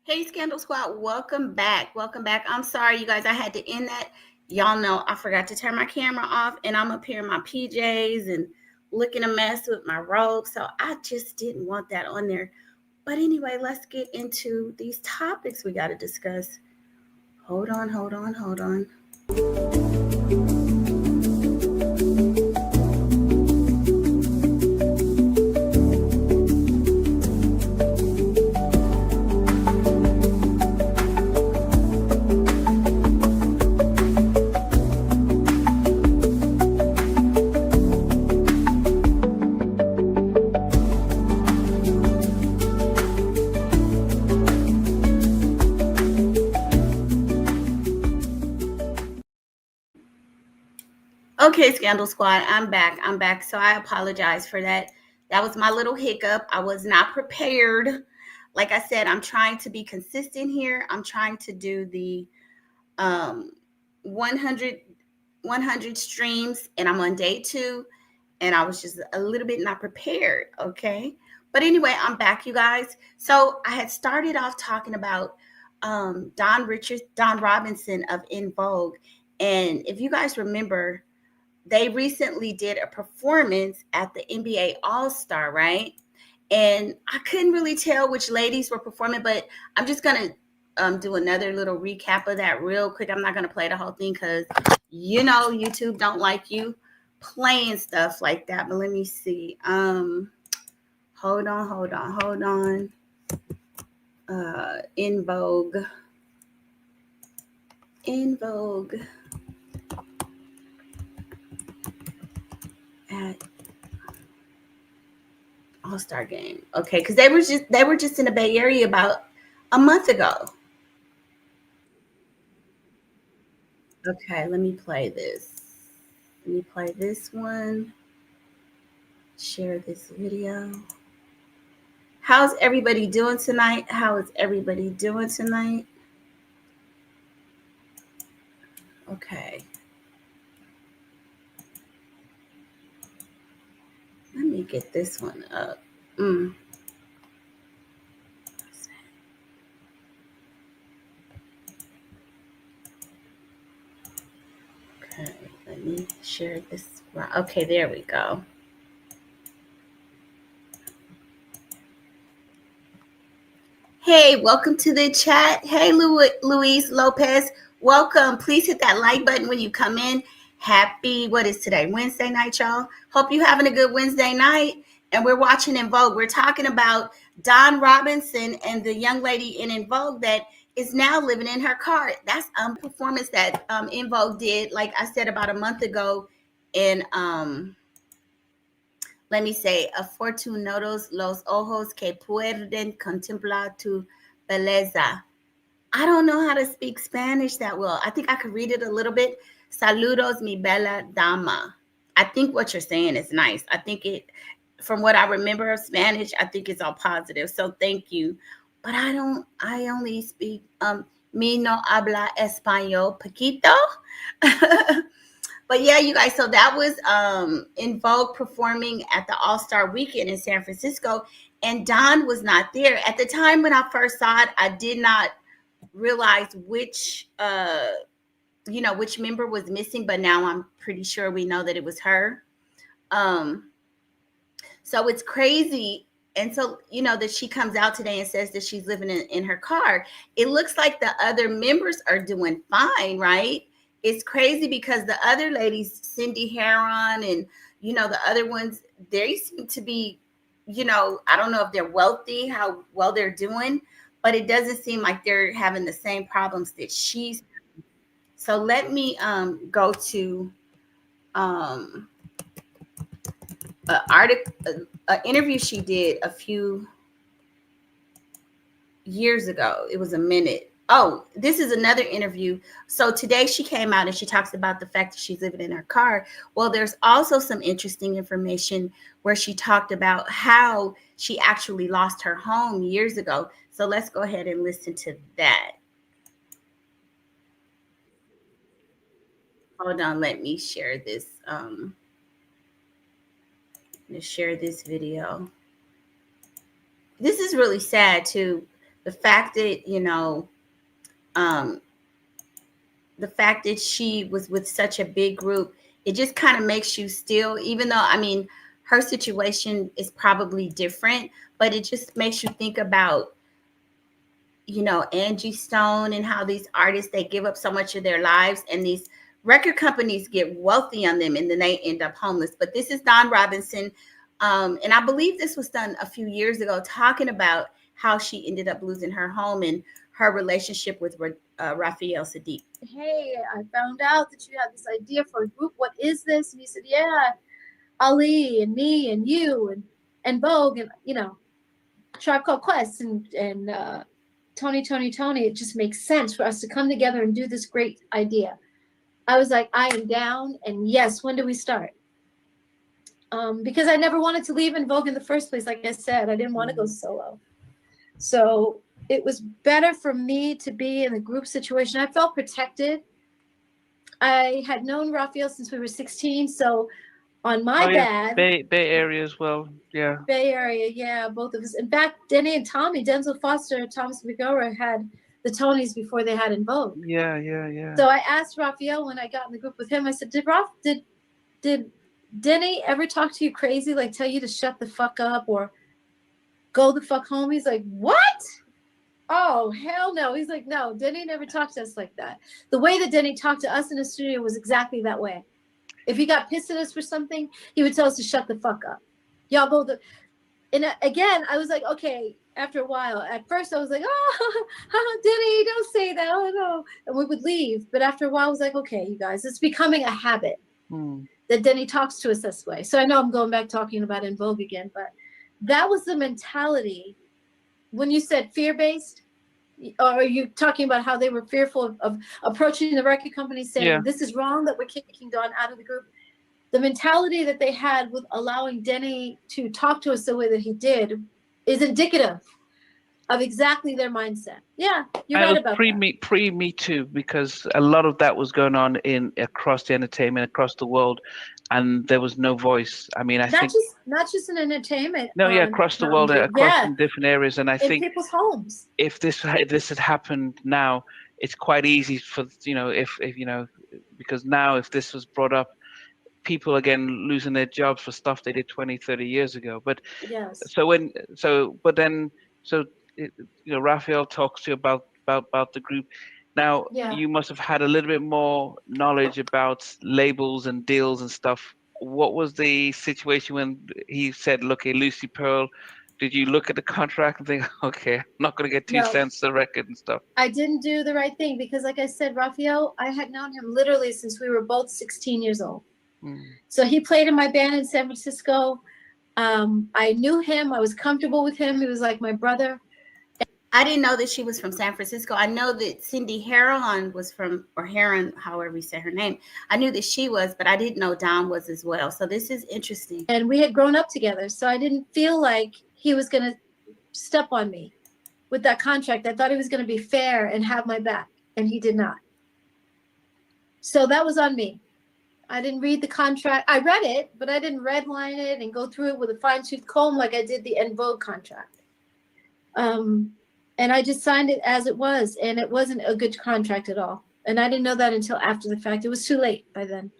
Hey, Scandal Squad, welcome back. Welcome back. I'm sorry, you guys, I had to end that. Y'all know I forgot to turn my camera off, and I'm up here in my PJs and looking a mess with my robe. So I just didn't want that on there. But anyway, let's get into these topics we got to discuss. Hold on, hold on, hold on. Okay, Scandal Squad, I'm back. I'm back. So I apologize for that. That was my little hiccup. I was not prepared. Like I said, I'm trying to be consistent here. I'm trying to do the um 100 streams, and I'm on day 2, and I was just a little bit not prepared. Okay, but anyway, I'm back, you guys. So I had started off talking about Don Robinson of In Vogue, and if you guys remember, they recently did a performance at the NBA All-Star, right? And I couldn't really tell which ladies were performing, but I'm just gonna do another little recap of that real quick. I'm not gonna play the whole thing because YouTube don't like you playing stuff like that. But let me see. Hold on. In Vogue. At All-Star game. Okay, because they were just in the Bay Area about a month ago. Okay, let me play this. Let me play this one. Share this video. How's everybody doing tonight? How is everybody doing tonight? Okay. Let me get this one up. Okay, let me share this. Okay, there we go. Hey, welcome to the chat. Hey, Luis Lopez, welcome. Please hit that like button when you come in. Happy, what is today? Wednesday night, y'all. Hope you're having a good Wednesday night. And we're watching In Vogue. We're talking about Don Robinson and the young lady in Vogue that is now living in her car. That's performance that In Vogue did, like I said, about a month ago in let me say, afortunados los ojos que pueden contemplar tu belleza. I don't know how to speak Spanish that well. I think I could read it a little bit. Saludos, mi bella dama. I think what you're saying is nice. I think from what I remember of Spanish, I think it's all positive. So thank you. But I only speak, mi no habla español poquito. But yeah, you guys, so that was In Vogue performing at the All-Star Weekend in San Francisco, and Don was not there. At the time when I first saw it, I did not realize which which member was missing, but now I'm pretty sure we know that it was her. So it's crazy. And so, that she comes out today and says that she's living in her car. It looks like the other members are doing fine, right? It's crazy because the other ladies, Cindy Heron and, the other ones, they seem to be, I don't know if they're wealthy, how well they're doing, but it doesn't seem like they're having the same problems that she's. So let me go to an interview she did a few years ago. It was a minute. Oh, this is another interview. So today she came out and she talks about the fact that she's living in her car. Well, there's also some interesting information where she talked about how she actually lost her home years ago. So let's go ahead and listen to that. Hold on, let me share this. Share this video. This is really sad too, the fact that, um, the fact that she was with such a big group, it just kind of makes you still, even though, I mean, her situation is probably different, but it just makes you think about, Angie Stone and how these artists, they give up so much of their lives, and these record companies get wealthy on them and then they end up homeless. But this is Don Robinson. And I believe this was done a few years ago, talking about how she ended up losing her home and her relationship with Raphael Sadiq. Hey, I found out that you had this idea for a group. What is this? And he said, yeah, Ali and me and you and Vogue and, Tribe Called Quest and Tony. It just makes sense for us to come together and do this great idea. I was like, I am down. And yes, when do we start? Because I never wanted to leave in Vogue in the first place. Like I said, I didn't want to go solo. So it was better for me to be in a group situation. I felt protected. I had known Raphael since we were 16. So on my dad, Bay Area as well. Yeah. Bay Area, yeah, both of us. In fact, Denny and Tommy, Denzel Foster, Thomas McGora had the Tonys before they had In Vogue. Yeah. So I asked Raphael when I got in the group with him, I said, did Denny ever talk to you crazy, like tell you to shut the fuck up or go the fuck home? He's like, what? Oh, hell no. He's like, no, Denny never talked to us like that. The way that Denny talked to us in the studio was exactly that way. If he got pissed at us for something, he would tell us to shut the fuck up. Y'all go the... And again, I was like, okay, after a while, at first I was like, oh, Denny, don't say that. Oh, no. And we would leave. But after a while, I was like, okay, you guys, it's becoming a habit that Denny talks to us this way. So I know I'm going back talking about In Vogue again, but that was the mentality. When you said fear-based, or are you talking about how they were fearful of approaching the record company saying, this is wrong that we're kicking Dawn out of the group? The mentality that they had with allowing Denny to talk to us the way that he did is indicative of exactly their mindset. Yeah, you're right about that. Pre Me Too, because a lot of that was going on across the entertainment, across the world, and there was no voice. I mean, I think not just in entertainment. No, yeah, across the world, across in different areas, and I think in people's homes. If this had happened now, it's quite easy for if because now if this was brought up, people again losing their jobs for stuff they did 20, 30 years ago. But yes. Raphael talks to you about the group. Now you must have had a little bit more knowledge about labels and deals and stuff. What was the situation when he said, "Look, hey, Lucy Pearl"? Did you look at the contract and think, okay, I'm not going to get 2 cents a record and stuff? I didn't do the right thing because, like I said, Raphael, I had known him literally since we were both 16 years old. So he played in my band in San Francisco. I knew him. I was comfortable with him. He was like my brother. I didn't know that she was from San Francisco. I know that Cindy Harron was from, or Heron, however you say her name. I knew that she was, but I didn't know Don was as well. So this is interesting. And we had grown up together. So I didn't feel like he was going to step on me with that contract. I thought he was going to be fair and have my back, and he did not. So that was on me. I didn't read the contract. I read it, but I didn't redline it and go through it with a fine-tooth comb like I did the En Vogue contract. And I just signed it as it was, and it wasn't a good contract at all. And I didn't know that until after the fact. It was too late by then.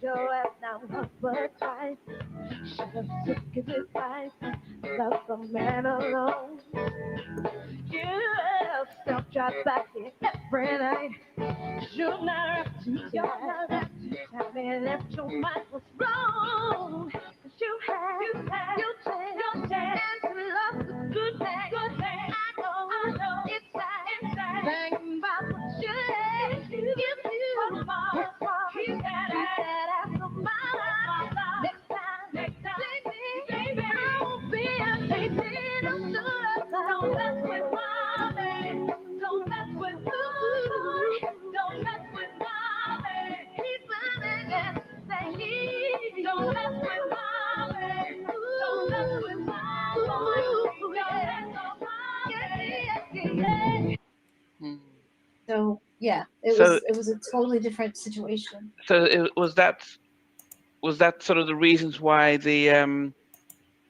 Your ass now once but twice. Should've took his advice. Left the man alone. You self-drive back here every night. You're not up to tell me that your mind was wrong. Cause you had your chance to love the good man. I know, it's sad. Thinking about what you had. If you what's wrong? You said after my life. Next time, baby, I won't be a of the don't mess with mommy. Don't mess with you. Don't mess with mommy. Keep running and say don't mess with Yeah, it So was a totally different situation. so it was that sort of the reasons why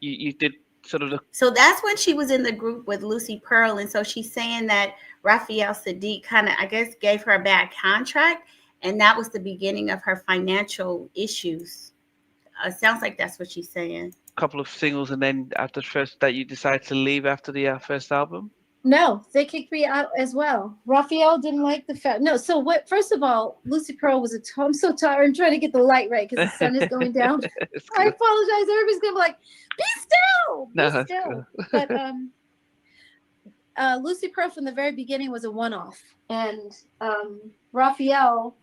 you did sort of the So that's when she was in the group with Lucy Pearl, and so she's saying that Raphael Sadiq kind of, I guess, gave her a bad contract, and that was the beginning of her financial issues. Sounds like that's what she's saying. couple of singles, and then after first that you decided to leave after the first album? No, they kicked me out as well. Raphael didn't like the fact. No, so what? First of all, Lucy Pearl was I'm so tired. I'm trying to get the light right because the sun is going down. I apologize. Everybody's gonna be like, "Be still, be still." Cool. But Lucy Pearl from the very beginning was a one-off, and Raphael,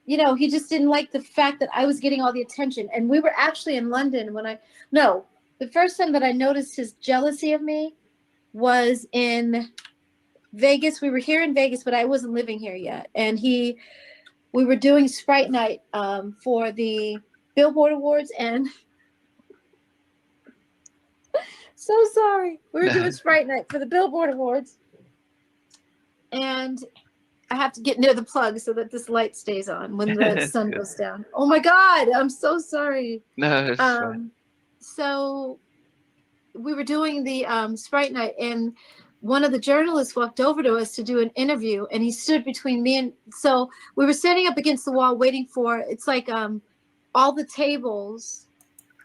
you know, he just didn't like the fact that I was getting all the attention. And we were actually in London when the first time that I noticed his jealousy of me was in Vegas. We were here in Vegas, but I wasn't living here yet. And we were doing Sprite Night for the Billboard Awards, and so sorry. We were doing Sprite Night for the Billboard Awards. And I have to get near the plug so that this light stays on when the sun goes down. Oh my God, I'm so sorry. No, it's fine. So we were doing the Sprite Night, and one of the journalists walked over to us to do an interview, and he stood between me and, so we were standing up against the wall waiting for, it's like all the tables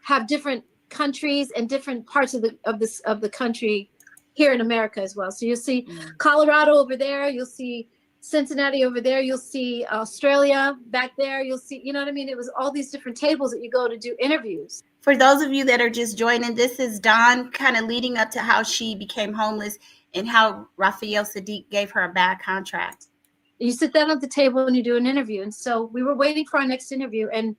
have different countries and different parts of the country here in America as well. So you'll see Colorado over there, you'll see Cincinnati over there, you'll see Australia back there, you'll see, you know what I mean? It was all these different tables that you go to do interviews. For those of you that are just joining, this is Dawn kind of leading up to how she became homeless and how Raphael Sadiq gave her a bad contract. You sit down at the table and you do an interview. And so we were waiting for our next interview, and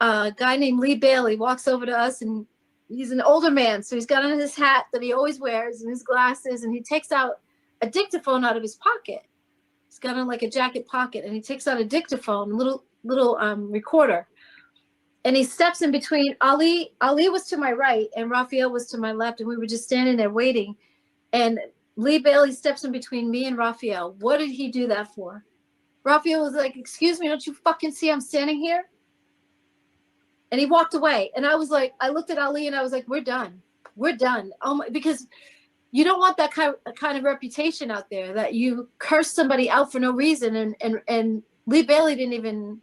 a guy named Lee Bailey walks over to us, and he's an older man. So he's got on his hat that he always wears and his glasses, and he takes out a dictaphone out of his pocket. He's got on like a jacket pocket, and he takes out a dictaphone, little recorder. And he steps in between Ali. Ali was to my right and Raphael was to my left. And we were just standing there waiting. And Lee Bailey steps in between me and Raphael. What did he do that for? Raphael was like, "Excuse me, don't you fucking see I'm standing here?" And he walked away. And I was like, I looked at Ali and I was like, we're done. We're done. Oh my, because you don't want that kind of reputation out there that you curse somebody out for no reason. And Lee Bailey didn't even,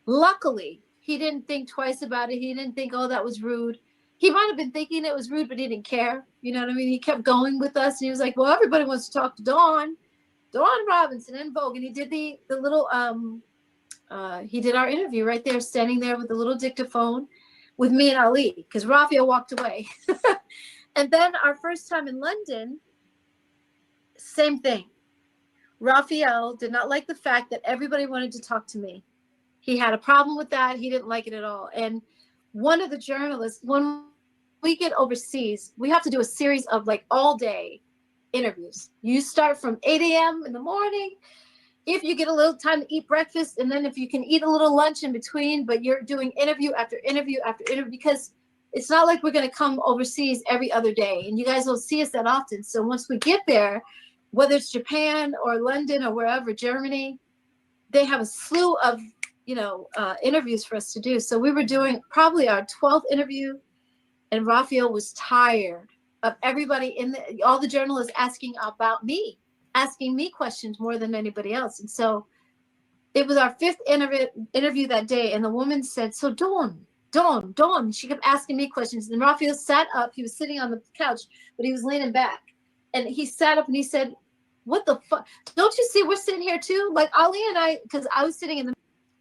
luckily, he didn't think twice about it. He didn't think, oh, that was rude. He might have been thinking it was rude, but he didn't care. You know what I mean? He kept going with us. And he was like, well, everybody wants to talk to Dawn Robinson and Vogue. And he did the little, he did our interview right there, standing there with the little dictaphone with me and Ali, because Raphael walked away. And then our first time in London, same thing. Raphael did not like the fact that everybody wanted to talk to me. He had a problem with that. He didn't like it at all. And one of the journalists, when we get overseas, we have to do a series of like all day interviews. You start from 8 a.m. in the morning. If you get a little time to eat breakfast, and then if you can eat a little lunch in between, but you're doing interview after interview after interview, because it's not like we're going to come overseas every other day, and you guys don't see us that often. So once we get there, whether it's Japan or London or wherever, Germany, they have a slew of, interviews for us to do. So we were doing probably our 12th interview, and Raphael was tired of everybody all the journalists asking about me, asking me questions more than anybody else. And so it was our 5th interview that day. And the woman said, so Dawn. She kept asking me questions. And Raphael sat up. He was sitting on the couch, but he was leaning back. And he sat up and he said, what the fuck? Don't you see we're sitting here too? Like Ali and I, because I was sitting in the.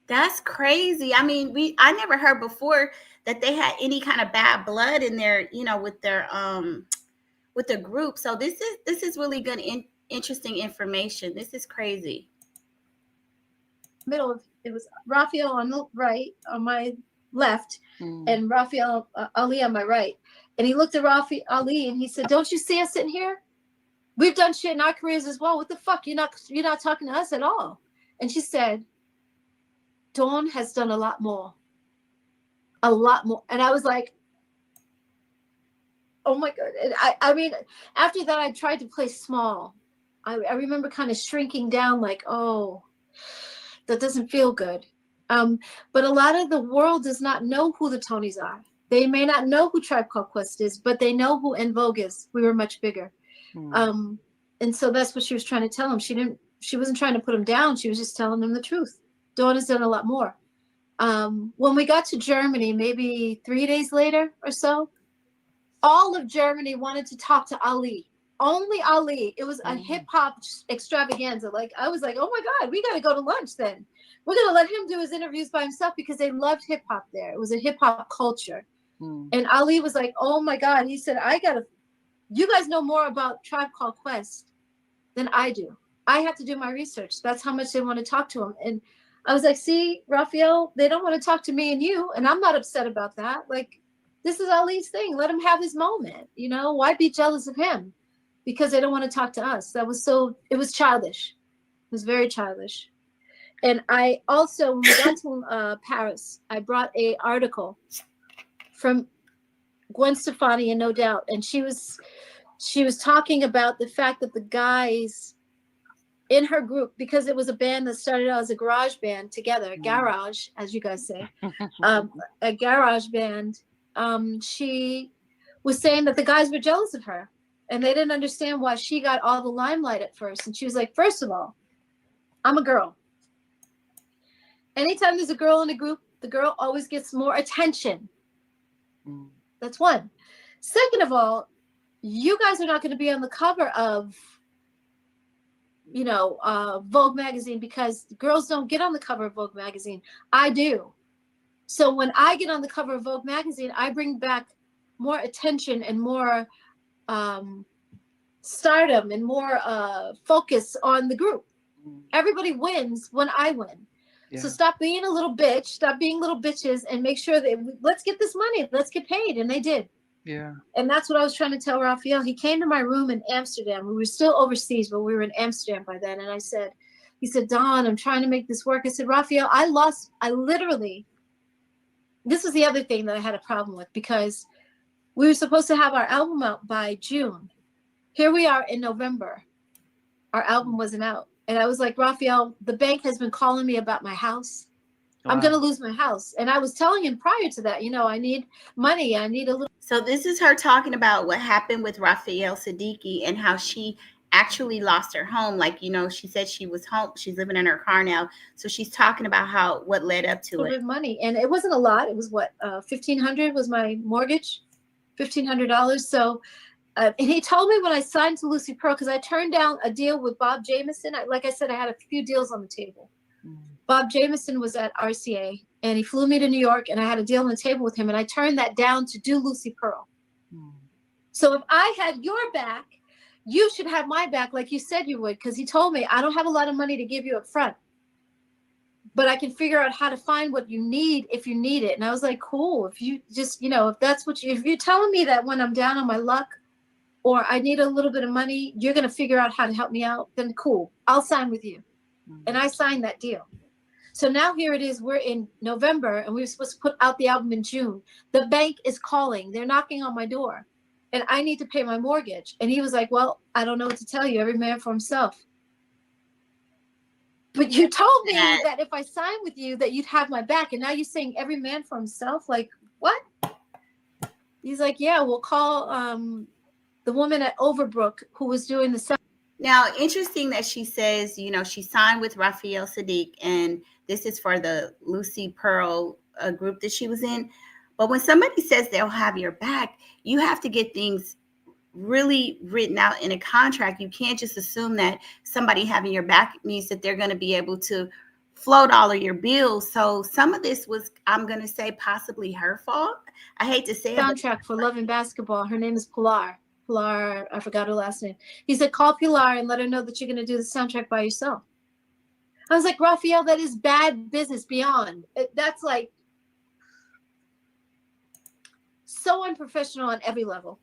That's crazy. I mean, I never heard before that they had any kind of bad blood in their, with the group. So this is really good, interesting information. This is crazy. Middle of it was Raphael on the right, on my left, and Raphael Ali on my right. And he looked at Ali and he said, "Don't you see us sitting here? We've done shit in our careers as well. What the fuck? You're not talking to us at all." And she said, Dawn has done a lot more. And I was like, oh my God. And I mean, after that, I tried to play small. I remember kind of shrinking down like, oh, that doesn't feel good. But a lot of the world does not know who the Tonys are. They may not know who Tribe Called Quest is, but they know who En Vogue is. We were much bigger. And so that's what she was trying to tell him. She wasn't trying to put him down. She was just telling him the truth. Dawn has done a lot more. When we got to Germany, maybe 3 days later or so, all of Germany wanted to talk to Ali. Only Ali. It was a hip hop extravaganza. Like, I was like, oh my God, we got to go to lunch then. We're going to let him do his interviews by himself because they loved hip hop there. It was a hip hop culture. And Ali was like, oh my God. He said, you guys know more about Tribe Called Quest than I do. I have to do my research. That's how much they want to talk to him. And I was like, see, Raphael, they don't want to talk to me and you. And I'm not upset about that. Like, this is Ali's thing. Let him have his moment. You know, why be jealous of him? Because they don't want to talk to us. It was childish. It was very childish. And I also, when we got to Paris, I brought a article from Gwen Stefani and No Doubt. And she was talking about the fact that the guys in her group, because it was a band that started out as a garage band together, garage, as you guys say, a garage band. She was saying that the guys were jealous of her and they didn't understand why she got all the limelight at first. And she was like, first of all, I'm a girl. Anytime there's a girl in a group, the girl always gets more attention. That's one. Second of all, you guys are not going to be on the cover of, Vogue magazine because girls don't get on the cover of Vogue magazine. I do. So when I get on the cover of Vogue magazine, I bring back more attention and more stardom and more focus on the group. Everybody wins when I win. Yeah. So stop being a little bitch, stop being little bitches, and make sure that let's get this money, let's get paid. And they did. Yeah. And that's what I was trying to tell Raphael. He came to my room in Amsterdam. We were still overseas, but we were in Amsterdam by then. And he said, Dawn, I'm trying to make this work. I said, Raphael, this was the other thing that I had a problem with because we were supposed to have our album out by June. Here we are in November. Our album wasn't out. And I was like, Raphael, the bank has been calling me about my house. Wow. I'm going to lose my house. And I was telling him prior to that, I need money. I need a little. So this is her talking about what happened with Raphael Siddiqui and how she actually lost her home. Like, she said she was home. She's living in her car now. So she's talking about what led up to it. Money. And it wasn't a lot. It was $1,500 was my mortgage, $1,500. So, and he told me when I signed to Lucy Pearl, because I turned down a deal with Bob Jameson. Like I said, I had a few deals on the table. Bob Jameson was at RCA, and he flew me to New York, and I had a deal on the table with him, and I turned that down to do Lucy Pearl. So if I had your back, you should have my back like you said you would, because he told me, I don't have a lot of money to give you up front, but I can figure out how to find what you need if you need it. And I was like, cool. If you just, if that's if you're telling me that when I'm down on my luck, or I need a little bit of money, you're going to figure out how to help me out, then cool, I'll sign with you. And I signed that deal. So now here it is, we're in November, and we were supposed to put out the album in June. The bank is calling, they're knocking on my door, and I need to pay my mortgage. And he was like, well, I don't know what to tell you, every man for himself. But you told me that if I signed with you, that you'd have my back, and now you're saying every man for himself? Like, what? He's like, yeah, we'll call the woman at Overbrook who was doing the sound. Now, interesting that she says, she signed with Raphael Sadiq, and this is for the Lucy Pearl group that she was in. But when somebody says they'll have your back, you have to get things really written out in a contract. You can't just assume that somebody having your back means that they're going to be able to float all of your bills. So some of this was, I'm going to say, possibly her fault. I hate to say soundtrack for Love and Basketball. Her name is Pilar, I forgot her last name. He said, call Pilar and let her know that you're going to do the soundtrack by yourself. I was like, Raphael, that is bad business beyond. That's like so unprofessional on every level.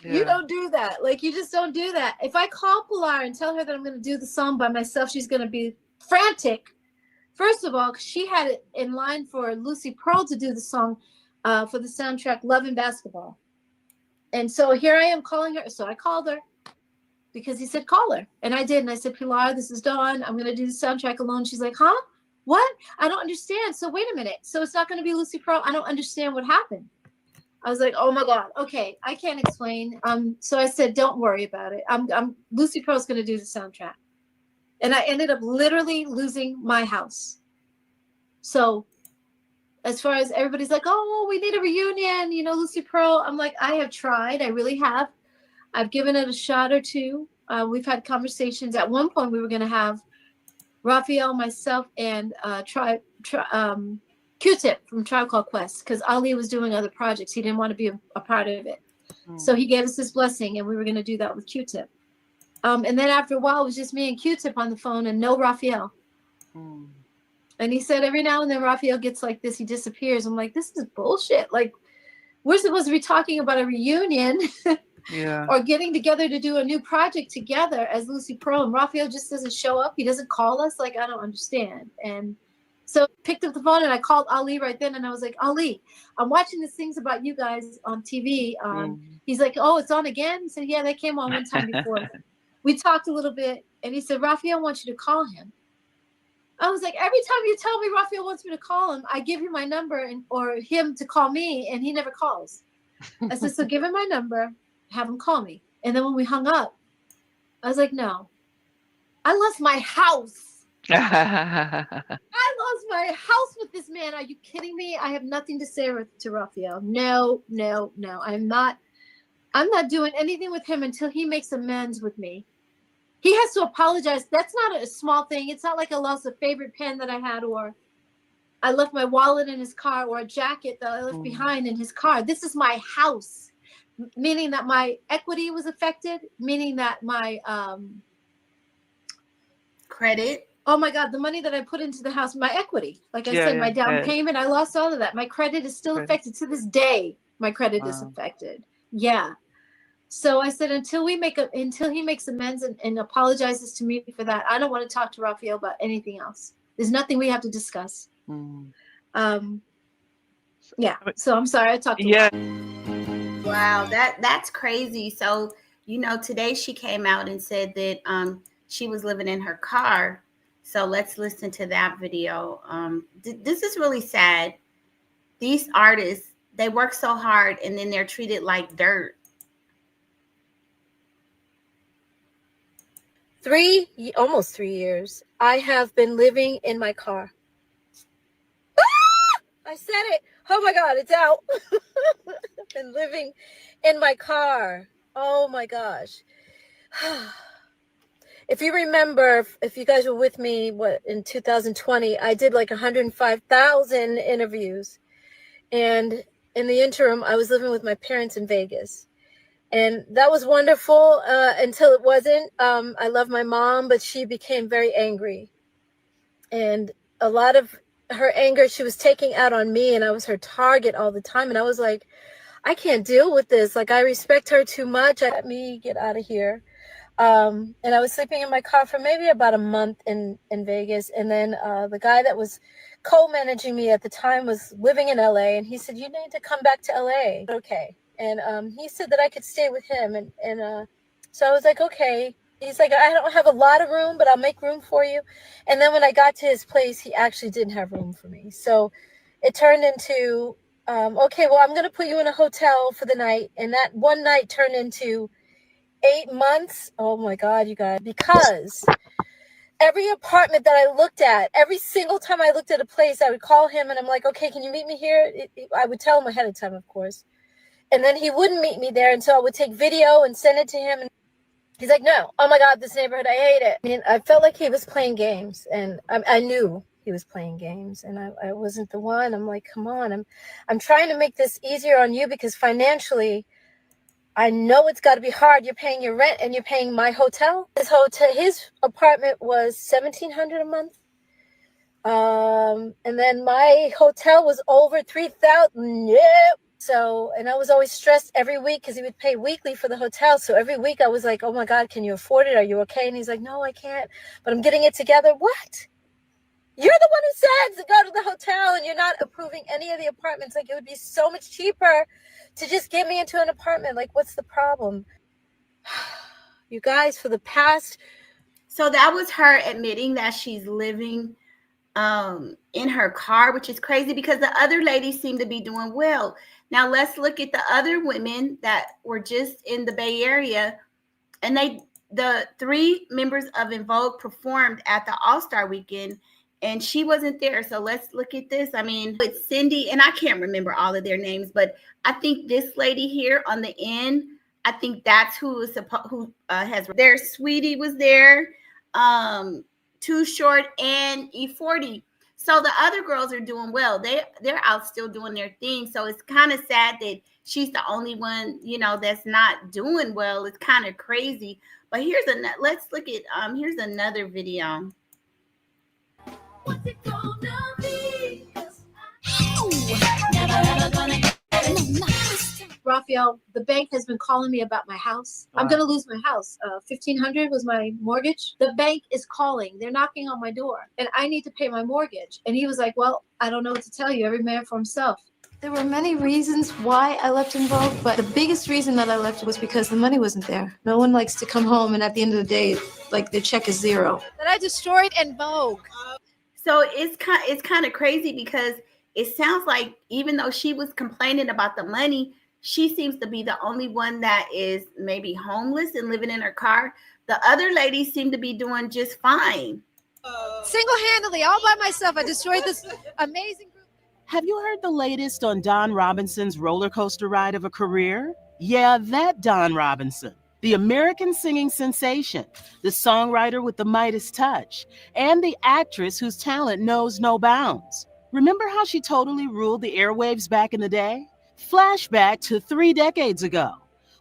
Yeah. You don't do that. Like, you just don't do that. If I call Pilar and tell her that I'm going to do the song by myself, she's going to be frantic. First of all, she had it in line for Lucy Pearl to do the song for the soundtrack Love and Basketball. And so here I am calling her. So I called her. because he said, call her. And I did. And I said, Pilar, this is Dawn. I'm going to do the soundtrack alone. She's like, huh? What? I don't understand. So wait a minute. So it's not going to be Lucy Pearl. I don't understand what happened. I was like, oh my God. Okay. I can't explain. So I said, don't worry about it. Lucy Pearl's going to do the soundtrack. And I ended up literally losing my house. So as far as everybody's like, oh, we need a reunion, you know, Lucy Pearl. I'm like, I have tried. I really have. I've given it a shot or two. We've had conversations. At one point, we were going to have Raphael, myself, and Q-Tip from Tribe Called Quest, because Ali was doing other projects. He didn't want to be a part of it. So he gave us this blessing, and we were going to do that with Q-Tip. And then after a while, it was just me and Q-Tip on the phone and no Raphael. And he said every now and then Raphael gets like this. He disappears. I'm like, this is bullshit. Like, we're supposed to be talking about a reunion. Yeah. Or getting together to do a new project together as Lucy Pearl, and Raphael just doesn't show up. He doesn't call us. Like, I don't understand. And so I picked up the phone and I called Ali right then, and I was like, Ali, I'm watching these things about you guys on TV. He's like, oh, it's on again? He said, yeah, they came on one time before. We talked a little bit, and he said, Raphael wants you to call him. I was like, every time you tell me Raphael wants me to call him, I give you my number or him to call me, and he never calls. I said, so give him my number. Have him call me. And then when we hung up, I was like, no, I lost my house. I lost my house with this man. Are you kidding me? I have nothing to say to Raphael. No. I'm not doing anything with him until he makes amends with me. He has to apologize. That's not a small thing. It's not like I lost a favorite pen that I had, or I left my wallet in his car, or a jacket that I left behind in his car. This is my house. Meaning that my equity was affected, meaning that my credit. Oh my God, the money that I put into the house, my equity. Like I said, my down payment, I lost all of that. My credit is still affected to this day. My credit is affected. Yeah. So I said, until he makes amends and apologizes to me for that, I don't want to talk to Raphael about anything else. There's nothing we have to discuss. Yeah. So I'm sorry I talked a lot. Wow, that's crazy. So, you know, today she came out and said that she was living in her car. So let's listen to that video. This is really sad. These artists, they work so hard and then they're treated like dirt. Almost 3 years, I have been living in my car. I said it. Oh my God, it's out. I've been living in my car. Oh my gosh. If you remember, if you guys were with me, in 2020, I did like 105,000 interviews. And in the interim, I was living with my parents in Vegas. And that was wonderful until it wasn't. I love my mom, but she became very angry. And a lot of her anger, she was taking out on me, and I was her target all the time. And I was like, I can't deal with this. Like, I respect her too much. Let me get out of here. And I was sleeping in my car for maybe about a month in Vegas. And then the guy that was co-managing me at the time was living in LA. And he said, you need to come back to LA. Okay. And he said that I could stay with him. And so I was like, okay. He's like, I don't have a lot of room, but I'll make room for you. And then when I got to his place, he actually didn't have room for me. So it turned into, okay, well, I'm going to put you in a hotel for the night. And that one night turned into 8 months. Oh my God, you guys, because every apartment that I looked at, every single time I looked at a place, I would call him and I'm like, okay, can you meet me here? I would tell him ahead of time, of course. And then he wouldn't meet me there. And so I would take video and send it to him. And he's like, no, oh my God, this neighborhood, I hate it. I mean, I felt like he was playing games, and I knew he was playing games, and I wasn't the one. I'm like, come on, I'm trying to make this easier on you, because financially, I know it's got to be hard. You're paying your rent and you're paying my hotel. His apartment was $1,700 a month. And then my hotel was over $3,000. Yep. So, and I was always stressed every week because he would pay weekly for the hotel. So every week I was like, oh my God, can you afford it? Are you okay? And he's like, no, I can't, but I'm getting it together. What? You're the one who said to go to the hotel, and you're not approving any of the apartments. Like, it would be so much cheaper to just get me into an apartment. Like, what's the problem? You guys, for the past. So that was her admitting that she's living in her car, which is crazy because the other ladies seem to be doing well. Now let's look at the other women that were just in the Bay Area, and the 3 members of En Vogue performed at the All-Star Weekend, and she wasn't there. So let's look at this. I mean, it's Cindy, and I can't remember all of their names, but I think this lady here on the end, I think that's who is has there. Sweetie was there, Too Short, and E40. So the other girls are doing well. They're out still doing their thing. So it's kind of sad that she's the only one, that's not doing well. It's kind of crazy. But let's look at here's another video. What's it gonna be? Never ever gonna get it. Raphael, the bank has been calling me about my house. I'm gonna lose my house. $1,500 was my mortgage. The bank is calling. They're knocking on my door, and I need to pay my mortgage. And he was like, "Well, I don't know what to tell you. Every man for himself." There were many reasons why I left En Vogue, but the biggest reason that I left was because the money wasn't there. No one likes to come home and at the end of the day, like their check is zero. That I destroyed En Vogue. So it's kind of crazy because it sounds like even though she was complaining about the money, she seems to be the only one that is maybe homeless and living in her car. The other ladies seem to be doing just fine. Single-handedly, all by myself, I destroyed this amazing group. Have you heard the latest on Don Robinson's roller coaster ride of a career? Yeah, that Don Robinson, the American singing sensation, the songwriter with the Midas touch, and the actress whose talent knows no bounds. Remember how she totally ruled the airwaves back in the day? Flashback to 3 decades ago,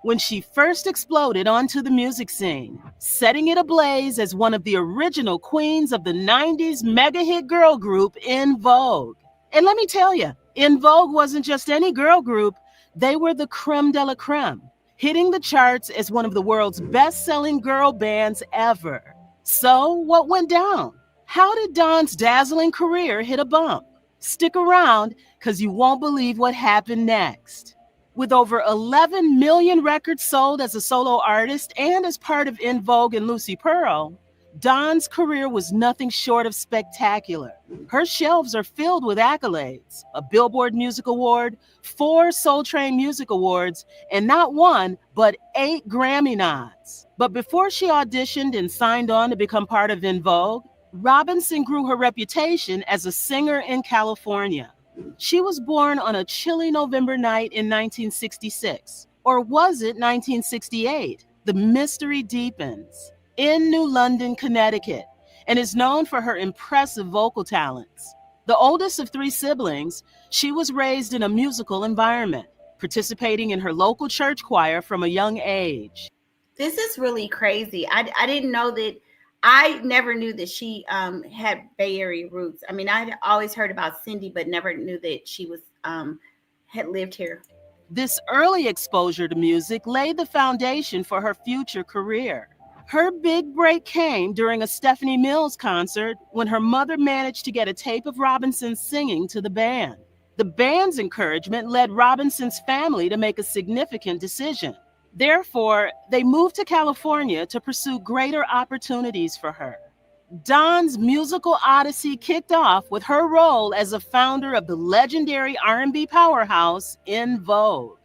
when she first exploded onto the music scene, setting it ablaze as one of the original queens of the 90s mega hit girl group En Vogue. And let me tell you, En Vogue wasn't just any girl group. They were the creme de la creme, hitting the charts as one of the world's best-selling girl bands ever. So what went down? How did Dawn's dazzling career hit a bump? Stick around, because you won't believe what happened next. With over 11 million records sold as a solo artist and as part of En Vogue and Lucy Pearl, Dawn's career was nothing short of spectacular. Her shelves are filled with accolades, a Billboard Music Award, 4 Soul Train Music Awards, and not 1, but 8 Grammy nods. But before she auditioned and signed on to become part of En Vogue, Robinson grew her reputation as a singer in California. She was born on a chilly November night in 1966, or was it 1968? The mystery deepens. In New London, Connecticut, and is known for her impressive vocal talents. The oldest of 3 siblings, she was raised in a musical environment, participating in her local church choir from a young age. This is really crazy. I didn't know that. I never knew that she had Bay Area roots. I mean, I had always heard about Cindy, but never knew that she was had lived here. This early exposure to music laid the foundation for her future career. Her big break came during a Stephanie Mills concert when her mother managed to get a tape of Robinson singing to the band. The band's encouragement led Robinson's family to make a significant decision. Therefore, they moved to California to pursue greater opportunities for her. Dawn's musical odyssey kicked off with her role as a founder of the legendary R&B powerhouse En Vogue.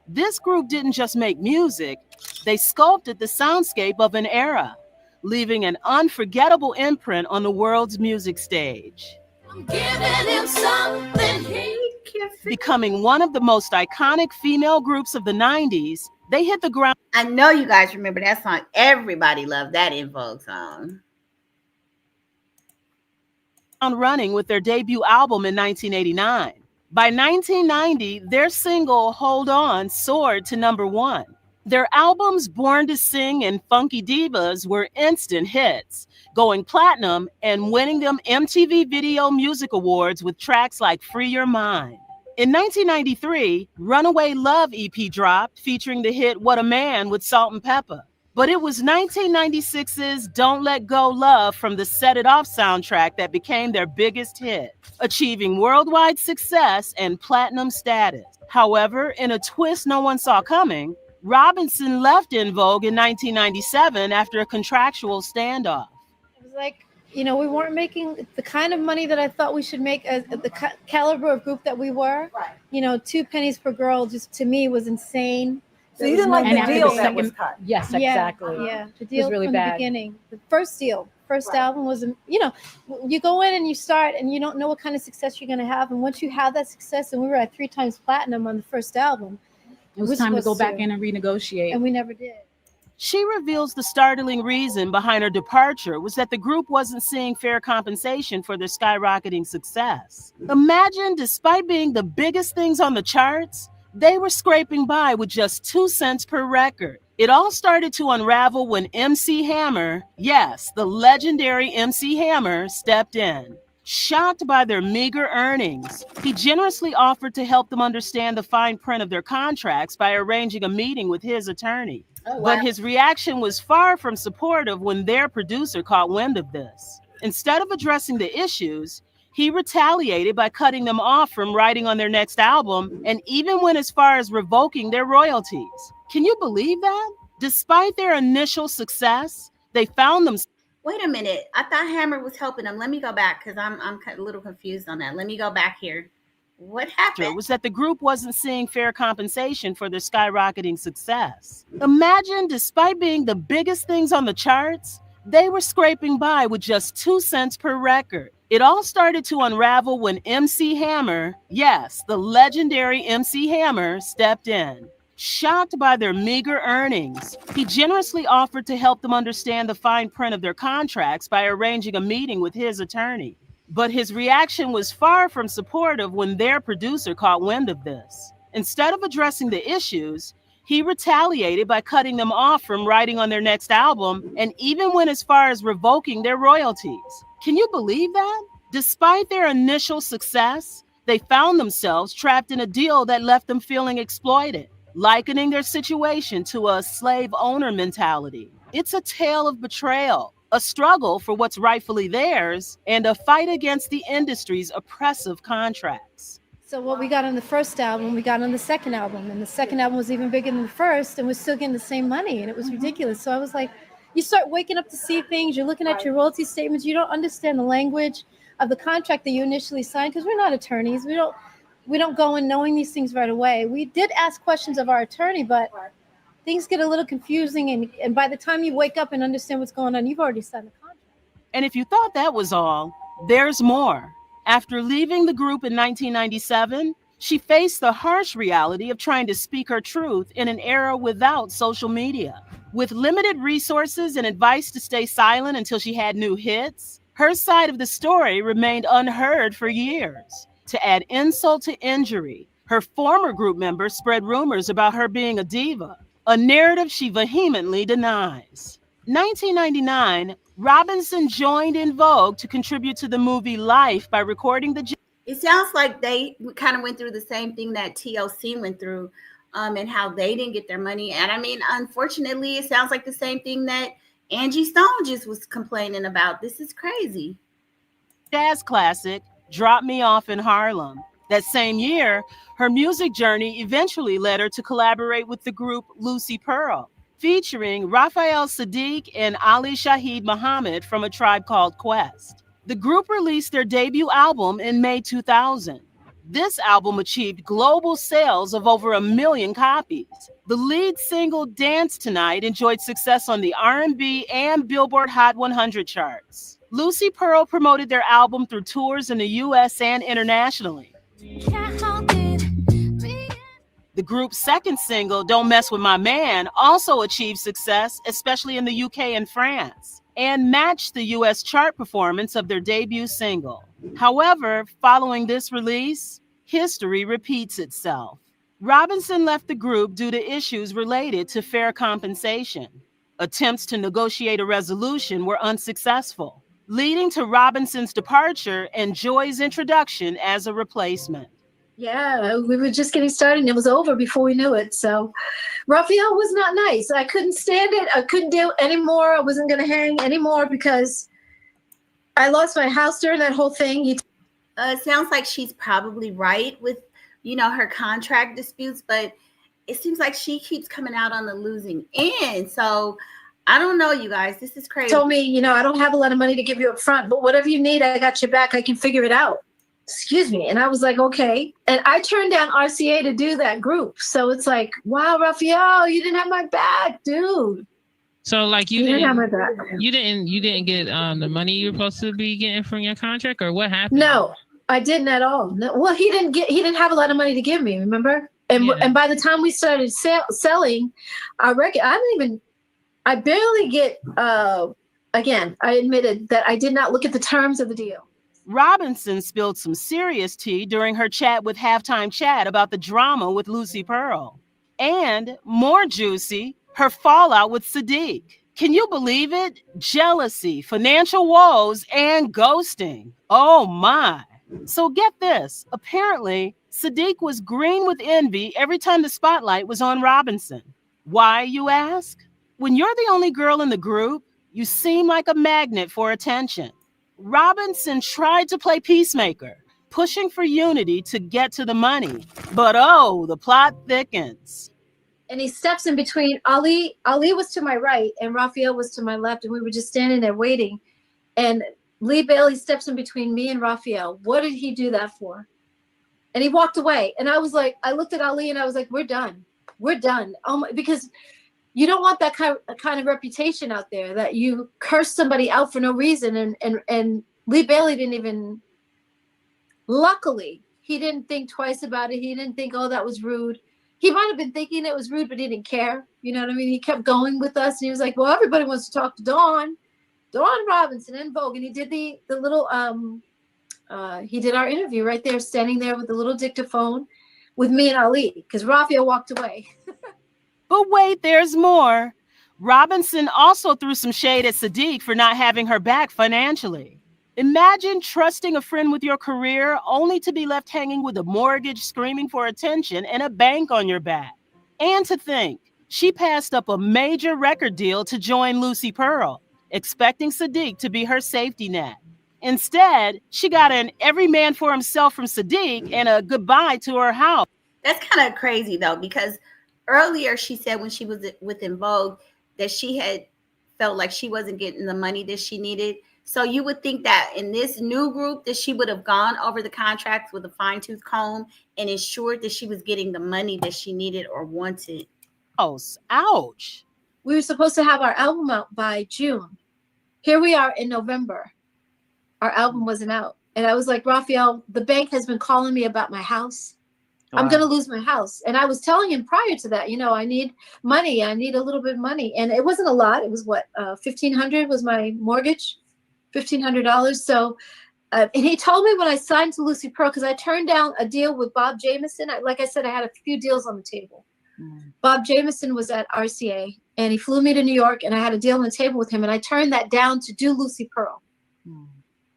This group didn't just make music, they sculpted the soundscape of an era, leaving an unforgettable imprint on the world's music stage. I'm giving him something he can feel. Becoming one of the most iconic female groups of the 90s, they hit the ground. I know you guys remember that song. Everybody loved that En Vogue song. Running with their debut album in 1989. By 1990, their single, Hold On, soared to #1. Their albums, Born to Sing and Funky Divas, were instant hits, going platinum and winning them MTV Video Music Awards with tracks like Free Your Mind. In 1993, Runaway Love EP dropped, featuring the hit What a Man with Salt and Pepper. But it was 1996's Don't Let Go Love from the Set It Off soundtrack that became their biggest hit, achieving worldwide success and platinum status. However, in a twist no one saw coming, Robinson left En Vogue in 1997 after a contractual standoff. It was like, we weren't making the kind of money that I thought we should make as the caliber of group that we were. Right. 2 pennies per girl just to me was insane. So you didn't like the deal that was cut. Yes, exactly. Yeah, the deal was really from bad. The beginning. The first album was, you go in and you start and you don't know what kind of success you're going to have. And once you have that success, and we were at 3 times platinum on the first album. It was time to go back in and renegotiate. And we never did. She reveals the startling reason behind her departure was that the group wasn't seeing fair compensation for their skyrocketing success. Imagine, despite being the biggest things on the charts, they were scraping by with just 2 cents per record. It all started to unravel when MC Hammer, yes, the legendary MC Hammer, stepped in. Shocked by their meager earnings, he generously offered to help them understand the fine print of their contracts by arranging a meeting with his attorney. Oh, wow. But his reaction was far from supportive when their producer caught wind of this. Instead of addressing the issues, he retaliated by cutting them off from writing on their next album and even went as far as revoking their royalties. Can you believe that? Despite their initial success, they found themselves. Wait a minute. I thought Hammer was helping them. Let me go back because I'm a little confused on that. Let me go back here. What happened? Was that the group wasn't seeing fair compensation for their skyrocketing success. Imagine, despite being the biggest things on the charts, they were scraping by with just 2 cents per record. It all started to unravel when MC Hammer, yes, the legendary MC Hammer, stepped in. Shocked by their meager earnings, he generously offered to help them understand the fine print of their contracts by arranging a meeting with his attorney. But his reaction was far from supportive when their producer caught wind of this. Instead of addressing the issues, he retaliated by cutting them off from writing on their next album and even went as far as revoking their royalties. Can you believe that? Despite their initial success, they found themselves trapped in a deal that left them feeling exploited, likening their situation to a slave owner mentality. It's a tale of betrayal, a struggle for what's rightfully theirs, and a fight against the industry's oppressive contracts. So what we got on the first album, we got on the second album, and the second album was even bigger than the first, and we're still getting the same money, and it was ridiculous. So I was like, you start waking up to see things, you're looking at your royalty statements, you don't understand the language of the contract that you initially signed, because we're not attorneys. We don't go in knowing these things right away. We did ask questions of our attorney, but things get a little confusing, and by the time you wake up and understand what's going on, you've already signed the contract. And if you thought that was all, there's more. After leaving the group in 1997, she faced the harsh reality of trying to speak her truth in an era without social media. With limited resources and advice to stay silent until she had new hits, her side of the story remained unheard for years. To add insult to injury, her former group members spread rumors about her being a diva, a narrative she vehemently denies. 1999, Robinson joined En Vogue to contribute to the movie Life by recording the... It sounds like they kind of went through the same thing that TLC went through, and how they didn't get their money. And I mean, unfortunately, it sounds like the same thing that Angie Stone just was complaining about. This is crazy. Jazz classic, Drop Me Off in Harlem. That same year, her music journey eventually led her to collaborate with the group Lucy Pearl, featuring Raphael Sadiq and Ali Shaheed Muhammad from A Tribe Called Quest. The group released their debut album in May 2000. This album achieved global sales of over 1 million copies. The lead single, Dance Tonight, enjoyed success on the R&B and Billboard Hot 100 charts. Lucy Pearl promoted their album through tours in the US and internationally. The group's second single, Don't Mess With My Man, also achieved success, especially in the UK and France, and matched the US chart performance of their debut single. However, following this release, history repeats itself. Robinson left the group due to issues related to fair compensation. Attempts to negotiate a resolution were unsuccessful, leading to Robinson's departure and Joy's introduction as a replacement. Yeah, we were just getting started and it was over before we knew it. So Raphael was not nice. I couldn't stand it. I couldn't do anymore. I wasn't going to hang anymore because I lost my house during that whole thing. It sounds like she's probably right with, her contract disputes, but it seems like she keeps coming out on the losing end. So I don't know, you guys. This is crazy. Told me, I don't have a lot of money to give you up front, but whatever you need, I got your back. I can figure it out. Excuse me. And I was like, okay. And I turned down RCA to do that group. So it's like, wow, Raphael, you didn't have my back, dude. So like you didn't have my back. You didn't get the money you were supposed to be getting from your contract, or what happened? No, I didn't at all. No, well, he didn't have a lot of money to give me, remember? And by the time we started selling our record, I barely get again, I admitted that I did not look at the terms of the deal. Robinson spilled some serious tea during her chat with Halftime Chat about the drama with Lucy Pearl. And, more juicy, her fallout with Sadiq. Can you believe it? Jealousy, financial woes, and ghosting. Oh my. So get this. Apparently, Sadiq was green with envy every time the spotlight was on Robinson. Why, you ask? When you're the only girl in the group, you seem like a magnet for attention. Robinson tried to play peacemaker, pushing for unity to get to the money. But oh, the plot thickens. And he steps in between. Ali was to my right and Raphael was to my left, and we were just standing there waiting. And Lee Bailey steps in between me and Raphael. What did he do that for? And he walked away. And I was like, I looked at Ali and I was like, we're done. We're done. Because you don't want that kind of reputation out there that you curse somebody out for no reason. And Lee Bailey didn't even, luckily, he didn't think twice about it. He didn't think, oh, that was rude. He might have been thinking it was rude, but he didn't care. You know what I mean? He kept going with us. And he was like, well, everybody wants to talk to Dawn Robinson and Vogue. And he did the little, he did our interview right there, standing there with the little dictaphone with me and Ali, because Raphael walked away. But wait, there's more. Robinson also threw some shade at Sadiq for not having her back financially. Imagine trusting a friend with your career only to be left hanging with a mortgage screaming for attention and a bank on your back. And to think, she passed up a major record deal to join Lucy Pearl, expecting Sadiq to be her safety net. Instead, she got an every man for himself from Sadiq and a goodbye to her house. That's kind of crazy, though, because earlier she said when she was with En Vogue that she had felt like she wasn't getting the money that she needed. So you would think that in this new group that she would have gone over the contracts with a fine-tooth comb and ensured that she was getting the money that she needed or wanted. Ouch. We were supposed to have our album out by June. Here we are in November. Our album wasn't out. And I was like, Raphael, the bank has been calling me about my house. Wow. I'm going to lose my house. And I was telling him prior to that, I need money. I need a little bit of money. And it wasn't a lot. It was what, $1,500 was my mortgage, $1,500. So, and he told me when I signed to Lucy Pearl, because I turned down a deal with Bob Jameson. Like I said, I had a few deals on the table. Bob Jameson was at RCA and he flew me to New York and I had a deal on the table with him. And I turned that down to do Lucy Pearl.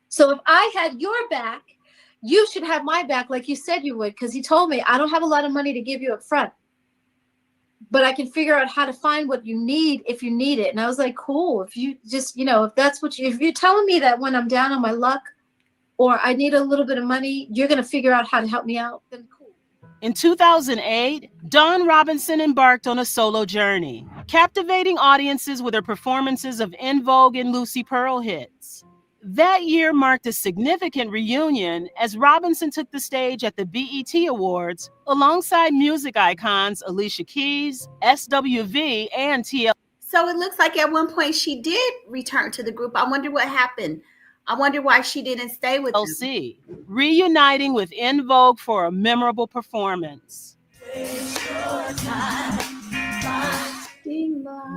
So if I had your back, you should have my back like you said you would, because he told me, I don't have a lot of money to give you up front, but I can figure out how to find what you need if you need it. And I was like, cool. If you just, if that's if you're telling me that when I'm down on my luck or I need a little bit of money, you're going to figure out how to help me out, then cool. In 2008, Dawn Robinson embarked on a solo journey, captivating audiences with her performances of En Vogue and Lucy Pearl hits. That year marked a significant reunion as Robinson took the stage at the BET Awards alongside music icons Alicia Keys, SWV, and TLC. So it looks like at one point she did return to the group. I wonder what happened. I wonder why she didn't stay with TLC, reuniting with En Vogue for a memorable performance.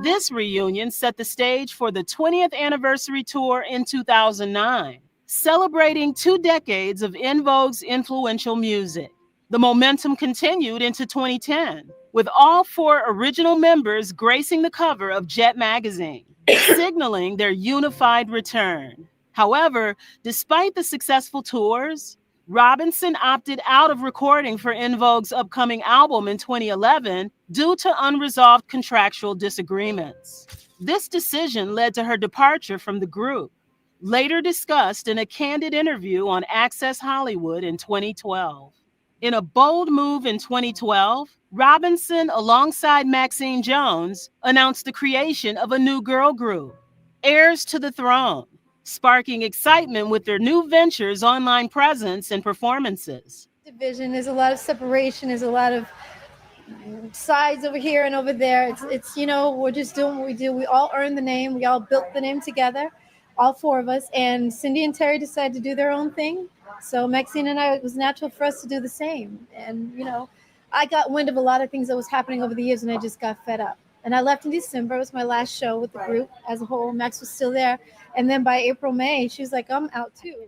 This reunion set the stage for the 20th anniversary tour in 2009, celebrating 2 decades of En Vogue's influential music. The momentum continued into 2010, with all 4 original members gracing the cover of Jet magazine, signaling their unified return. However, despite the successful tours, Robinson opted out of recording for En Vogue's upcoming album in 2011 due to unresolved contractual disagreements. This decision led to her departure from the group, later discussed in a candid interview on Access Hollywood in 2012. In a bold move in 2012, Robinson, alongside Maxine Jones, announced the creation of a new girl group, Heirs to the Throne, sparking excitement with their new ventures, online presence, and performances. Division, there's a lot of separation, there's a lot of sides over here and over there. It's we're just doing what we do. We all earned the name. We all built the name together, all four of us. And Cindy and Terry decided to do their own thing. So Maxine and I, it was natural for us to do the same. And, I got wind of a lot of things that was happening over the years, and I just got fed up. And I left in December. It was my last show with the group as a whole. Max was still there. And then by April, May, she was like, I'm out too.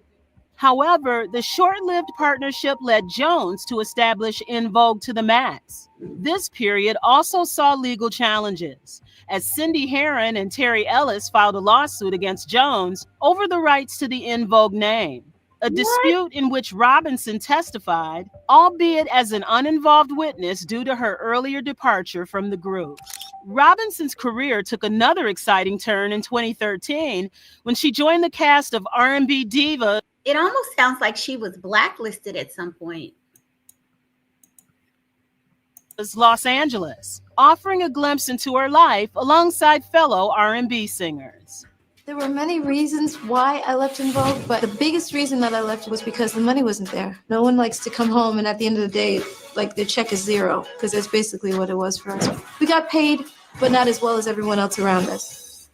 However, the short-lived partnership led Jones to establish En Vogue to the Max. This period also saw legal challenges, as Cindy Herron and Terry Ellis filed a lawsuit against Jones over the rights to the En Vogue name, a dispute in which Robinson testified, albeit as an uninvolved witness due to her earlier departure from the group. Robinson's career took another exciting turn in 2013 when she joined the cast of R&B diva. It almost sounds like she was blacklisted at some point. Los Angeles, offering a glimpse into her life alongside fellow R&B singers. There were many reasons why I left En Vogue, but the biggest reason that I left was because the money wasn't there. No one likes to come home and at the end of the day, like, their check is zero, because that's basically what it was for us. We got paid, but not as well as everyone else around us.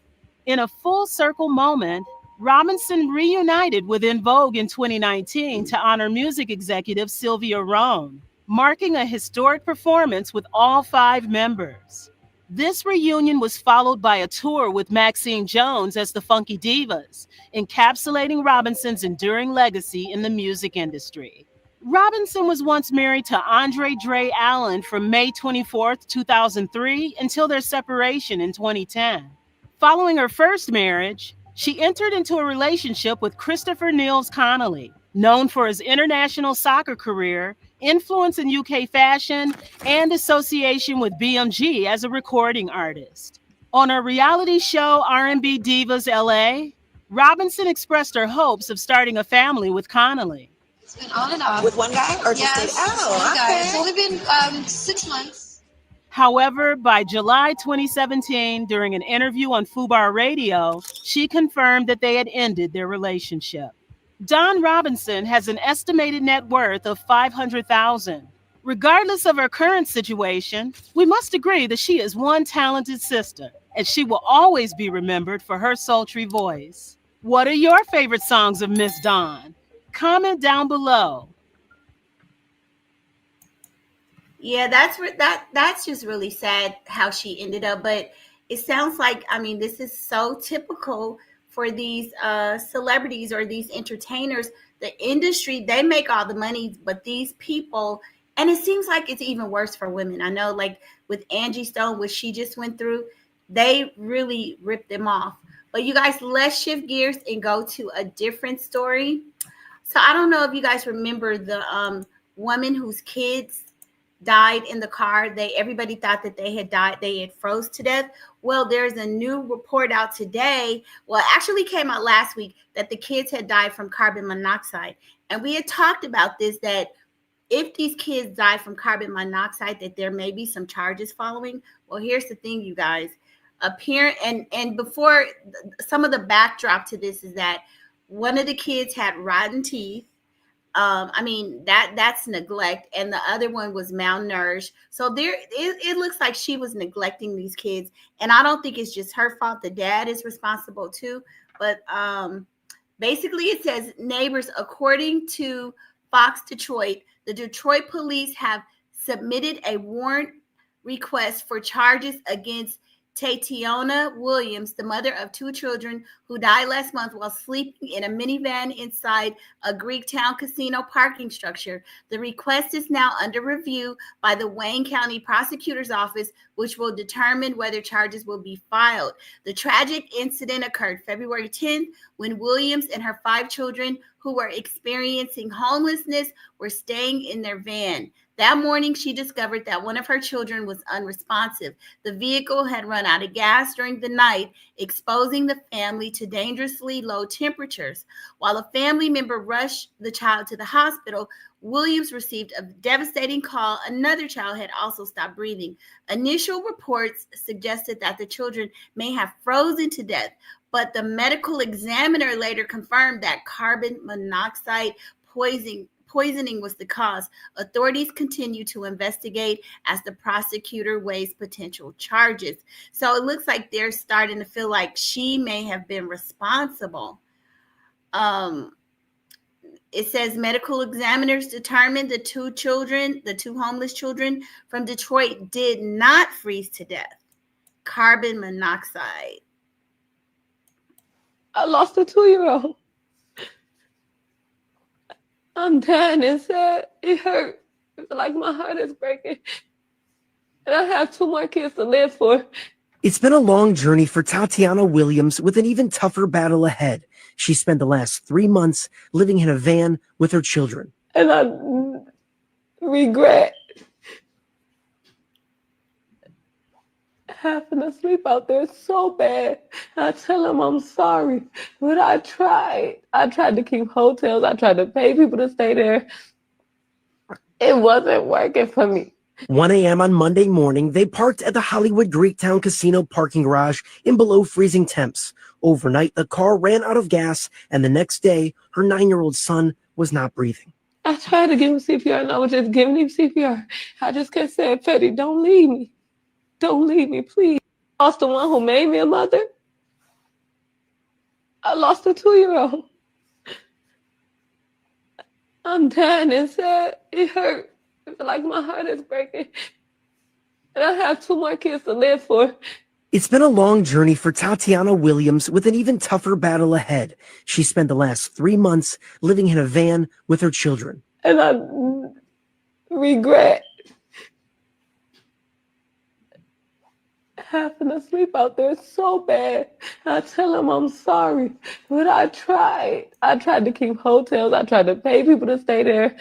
In a full circle moment, Robinson reunited with En Vogue in 2019 to honor music executive Sylvia Rhone, marking a historic performance with all 5 members. This reunion was followed by a tour with Maxine Jones as the Funky Divas, encapsulating Robinson's enduring legacy in the music industry. Robinson was once married to Andre Dre Allen from May 24, 2003 until their separation in 2010. Following her first marriage, she entered into a relationship with Christopher Niels Connolly, known for his international soccer career, influence in UK fashion, and association with BMG as a recording artist. On her reality show R&B Divas LA, Robinson expressed her hopes of starting a family with Connolly. It's been on and off. With one guy or just one guy. It's only been 6 months. However, by July 2017, during an interview on FUBAR Radio, she confirmed that they had ended their relationship. Dawn Robinson has an estimated net worth of $500,000. Regardless of her current situation, we must agree that she is one talented sister, and she will always be remembered for her sultry voice. What are your favorite songs of Miss Dawn? Comment down below. Yeah, that's just really sad how she ended up. But it sounds like, this is so typical for these celebrities or these entertainers. The industry, they make all the money, but these people, and it seems like it's even worse for women. I know, like with Angie Stone, what she just went through, they really ripped them off. But you guys, let's shift gears and go to a different story. So I don't know if you guys remember the woman whose kids died in the car. Everybody thought that they had died. They had froze to death. Well, there's a new report out today. Well, it actually came out last week that the kids had died from carbon monoxide. And we had talked about this, that if these kids die from carbon monoxide, that there may be some charges following. Well, here's the thing, you guys. And before, some of the backdrop to this is that one of the kids had rotten teeth. That's neglect, and the other one was malnourished. So it looks like she was neglecting these kids, and I don't think it's just her fault. The dad is responsible too. But basically, it says neighbors, according to Fox Detroit, the Detroit police have submitted a warrant request for charges against Tatiana Williams, the mother of 2 children who died last month while sleeping in a minivan inside a Greektown casino parking structure. The request is now under review by the Wayne County Prosecutor's Office, which will determine whether charges will be filed. The tragic incident occurred February 10th when Williams and her 5 children who were experiencing homelessness were staying in their van. That morning, she discovered that one of her children was unresponsive. The vehicle had run out of gas during the night, exposing the family to dangerously low temperatures. While a family member rushed the child to the hospital, Williams received a devastating call. Another child had also stopped breathing. Initial reports suggested that the children may have frozen to death, but the medical examiner later confirmed that carbon monoxide poisoning was the cause. Authorities continue to investigate as the prosecutor weighs potential charges. So it looks like they're starting to feel like she may have been responsible. It says medical examiners determined the two homeless children from Detroit did not freeze to death. Carbon monoxide. I lost a 2-year-old. I'm dying inside. It hurt. It's like my heart is breaking. And I have 2 more kids to live for. It's been a long journey for Tatiana Williams with an even tougher battle ahead. She spent the last 3 months living in a van with her children. And I regret having to sleep out there so bad. I tell them I'm sorry, but I tried. I tried to keep hotels. I tried to pay people to stay there. It wasn't working for me. 1 a.m. on Monday morning, they parked at the Hollywood Greektown Casino parking garage in below freezing temps. Overnight, the car ran out of gas, and the next day, her 9-year-old son was not breathing. I tried to give him CPR, and I was just giving him CPR. I just kept saying, Petty, don't leave me. Don't leave me, please. I lost the one who made me a mother. I lost a 2-year-old. I'm dying inside. It hurt. It's like my heart is breaking. And I have 2 more kids to live for. It's been a long journey for Tatiana Williams with an even tougher battle ahead. She spent the last 3 months living in a van with her children. And I regret having to sleep out there so bad. I tell them I'm sorry, but I tried. I tried to keep hotels. I tried to pay people to stay there.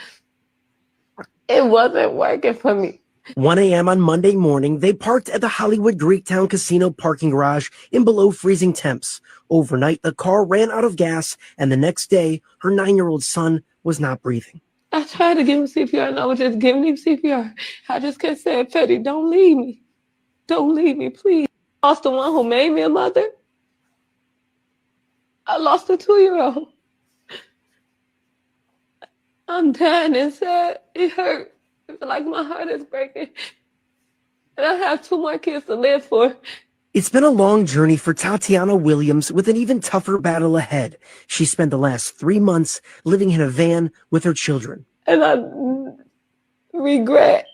It wasn't working for me. 1 a.m. on Monday morning, they parked at the Hollywood Greektown Casino parking garage in below freezing temps. Overnight, the car ran out of gas, and the next day, her 9-year-old son was not breathing. I tried to give him CPR, and I was just giving him CPR. I just kept saying, Petty, don't leave me. Don't leave me, please. I lost the one who made me a mother. I lost a 2-year-old. I'm dying inside. It hurt. It's like my heart is breaking. And I have 2 more kids to live for. It's been a long journey for Tatiana Williams with an even tougher battle ahead. She spent the last 3 months living in a van with her children. And I regret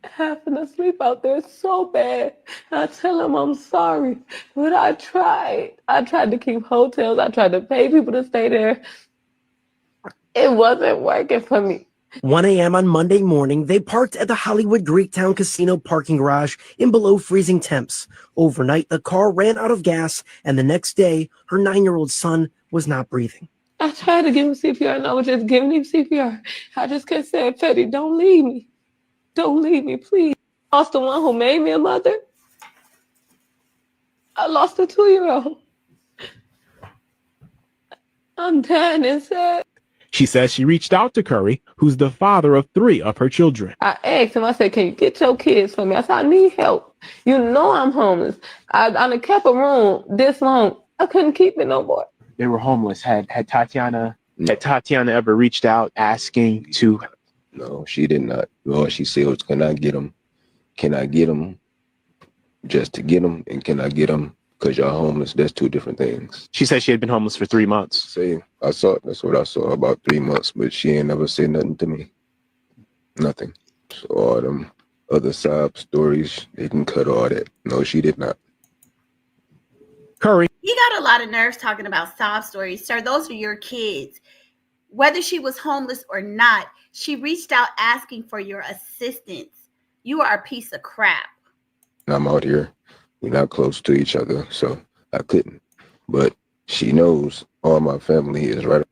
having to sleep out there so bad. I tell them I'm sorry, but I tried. I tried to keep hotels. I tried to pay people to stay there. It wasn't working for me. 1 a.m. on Monday morning, they parked at the Hollywood Greektown Casino parking garage in below freezing temps. Overnight, the car ran out of gas, and the next day, her 9-year-old son was not breathing. I tried to give him CPR, and I was just giving him CPR. I just kept saying, Petty, don't leave me. Don't leave me, please. I lost the one who made me a mother. I lost a 2-year-old. I'm dying inside. She says she reached out to Curry, who's the father of 3 of her children. I asked him, I said, can you get your kids for me? I said, I need help. You know I'm homeless. I kept a room this long. I couldn't keep it no more. They were homeless. Had Tatiana ever reached out asking to? No, she did not. All she said was, can I get them? Can I get them just to get them? And can I get them because y'all homeless? That's 2 different things. She said she had been homeless for 3 months. See, that's what I saw, about 3 months, but she ain't never said nothing to me. Nothing. So all them other sob stories, they can cut all that. No, she did not. Curry. You got a lot of nerves talking about sob stories. Sir, those are your kids. Whether she was homeless or not, she reached out asking for your assistance. You are a piece of crap. I'm out here. We're not close to each other, so I couldn't. But she knows all my family is right.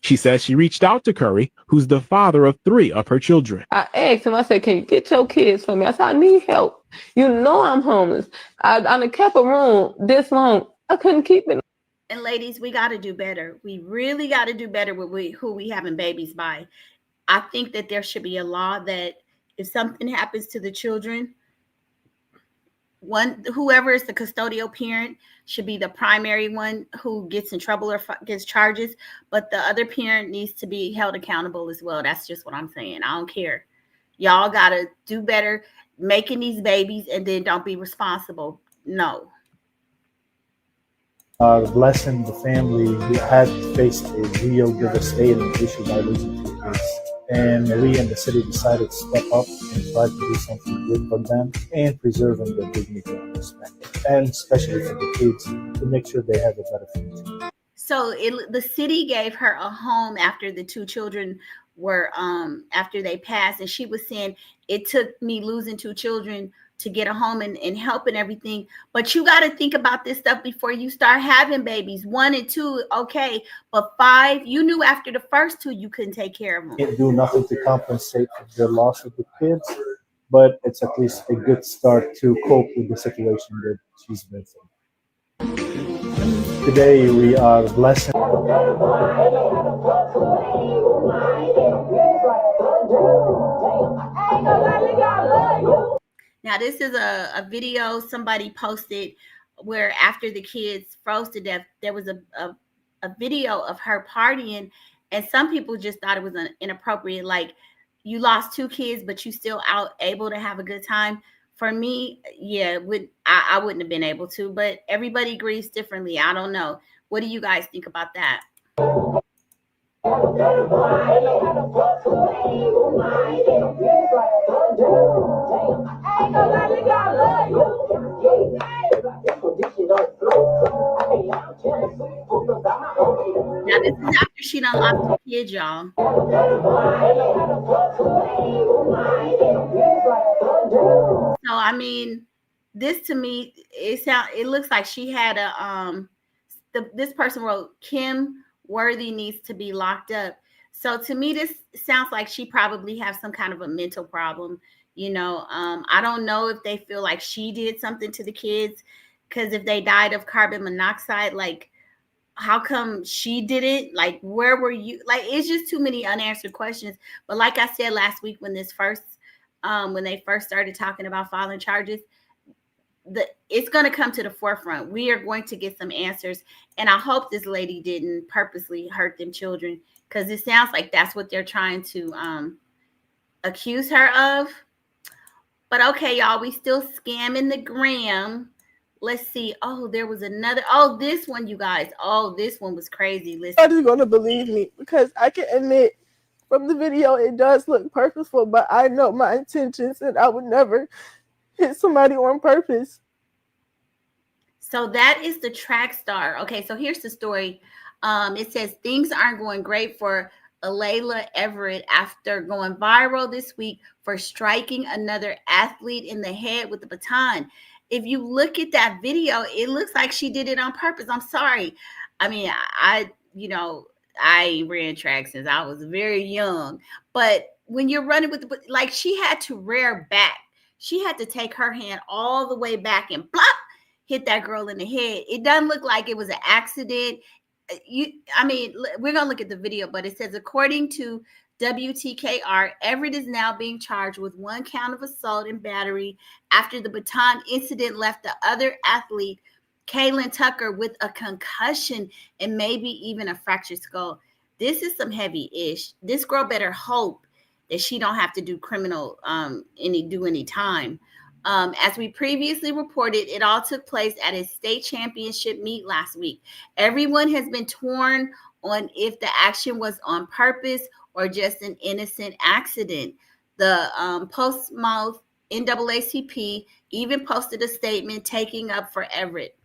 She says she reached out to Curry, who's the father of 3 of her children. I asked him, I said, can you get your kids for me? I said, I need help. You know I'm homeless. I kept a room this long. I couldn't keep it. And ladies, we got to do better. We really got to do better with who we having babies by. I think that there should be a law that if something happens to the children, whoever is the custodial parent should be the primary one who gets in trouble or gets charges, but the other parent needs to be held accountable as well. That's just what I'm saying. I don't care. Y'all got to do better making these babies and then don't be responsible. No. Blessing the family who had faced a real devastating issue by losing 2 kids. And we in the city decided to step up and try to do something good for them and preserving their dignity and respect. And especially for the kids to make sure they have a better future. So the city gave her a home after the 2 children were, after they passed. And she was saying, it took me losing 2 children to get a home and help and everything. But you got to think about this stuff before you start having babies. 1 and 2, okay. But 5, you knew after the first 2, you couldn't take care of them. Can't do nothing to compensate for the loss of the kids, but it's at least a good start to cope with the situation that she's been through. Today we are blessing. Now, this is a video somebody posted where after the kids froze to death, there was a video of her partying, and some people just thought it was inappropriate. Like, you lost 2 kids, but you still able to have a good time. For me, yeah, I wouldn't have been able to, but everybody grieves differently. I don't know. What do you guys think about that? Now, this is after she done lost 2 kids, y'all. So, I mean, this to me, it looks like she had this person wrote, Kim Worthy needs to be locked up. So to me, this sounds like she probably has some kind of a mental problem. You know, I don't know if they feel like she did something to the kids, because if they died of carbon monoxide, like, how come she did it? Like, where were you? Like, it's just too many unanswered questions. But like I said last week, when they first started talking about filing charges, it's going to come to the forefront. We are going to get some answers. And I hope this lady didn't purposely hurt them children, because it sounds like that's what they're trying to accuse her of. But okay, y'all, we still scamming the gram. Let's see. Oh, there was another. Oh, this one, you guys. Oh, this one was crazy. Listen. Nobody's going to believe me, because I can admit from the video it does look purposeful, but I know my intentions and I would never hit somebody on purpose. So that is the track star. Okay, so here's the story. It says things aren't going great for Alayla Everett after going viral this week for striking another athlete in the head with a baton. If you look at that video, it looks like she did it on purpose. I'm sorry. I mean, I ran track since I was very young, but when you're running with like, she had to rear back. She had to take her hand all the way back and blop, hit that girl in the head. It doesn't look like it was an accident. I mean, we're going to look at the video, but it says, according to WTKR, Everett is now being charged with 1 count of assault and battery after the baton incident left the other athlete, Kaylin Tucker, with a concussion and maybe even a fractured skull. This is some heavy ish. This girl better hope that she don't have to do any time. As we previously reported, it all took place at a state championship meet last week. Everyone has been torn on if the action was on purpose or just an innocent accident. The post-mouth NAACP even posted a statement taking up for Everett.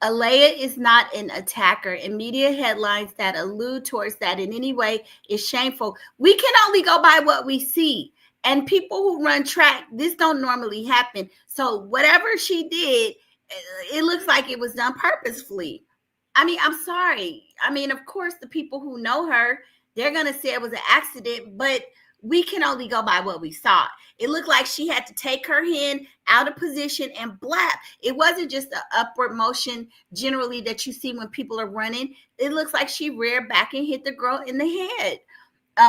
Alea is not an attacker, and media headlines that allude towards that in any way is shameful. We can only go by what we see. And people who run track, this don't normally happen. So whatever she did, it looks like it was done purposefully. I mean, I'm sorry. I mean, of course, the people who know her, they're going to say it was an accident. But we can only go by what we saw. It looked like she had to take her hand out of position and blap. It wasn't just the upward motion generally that you see when people are running. It looks like she reared back and hit the girl in the head.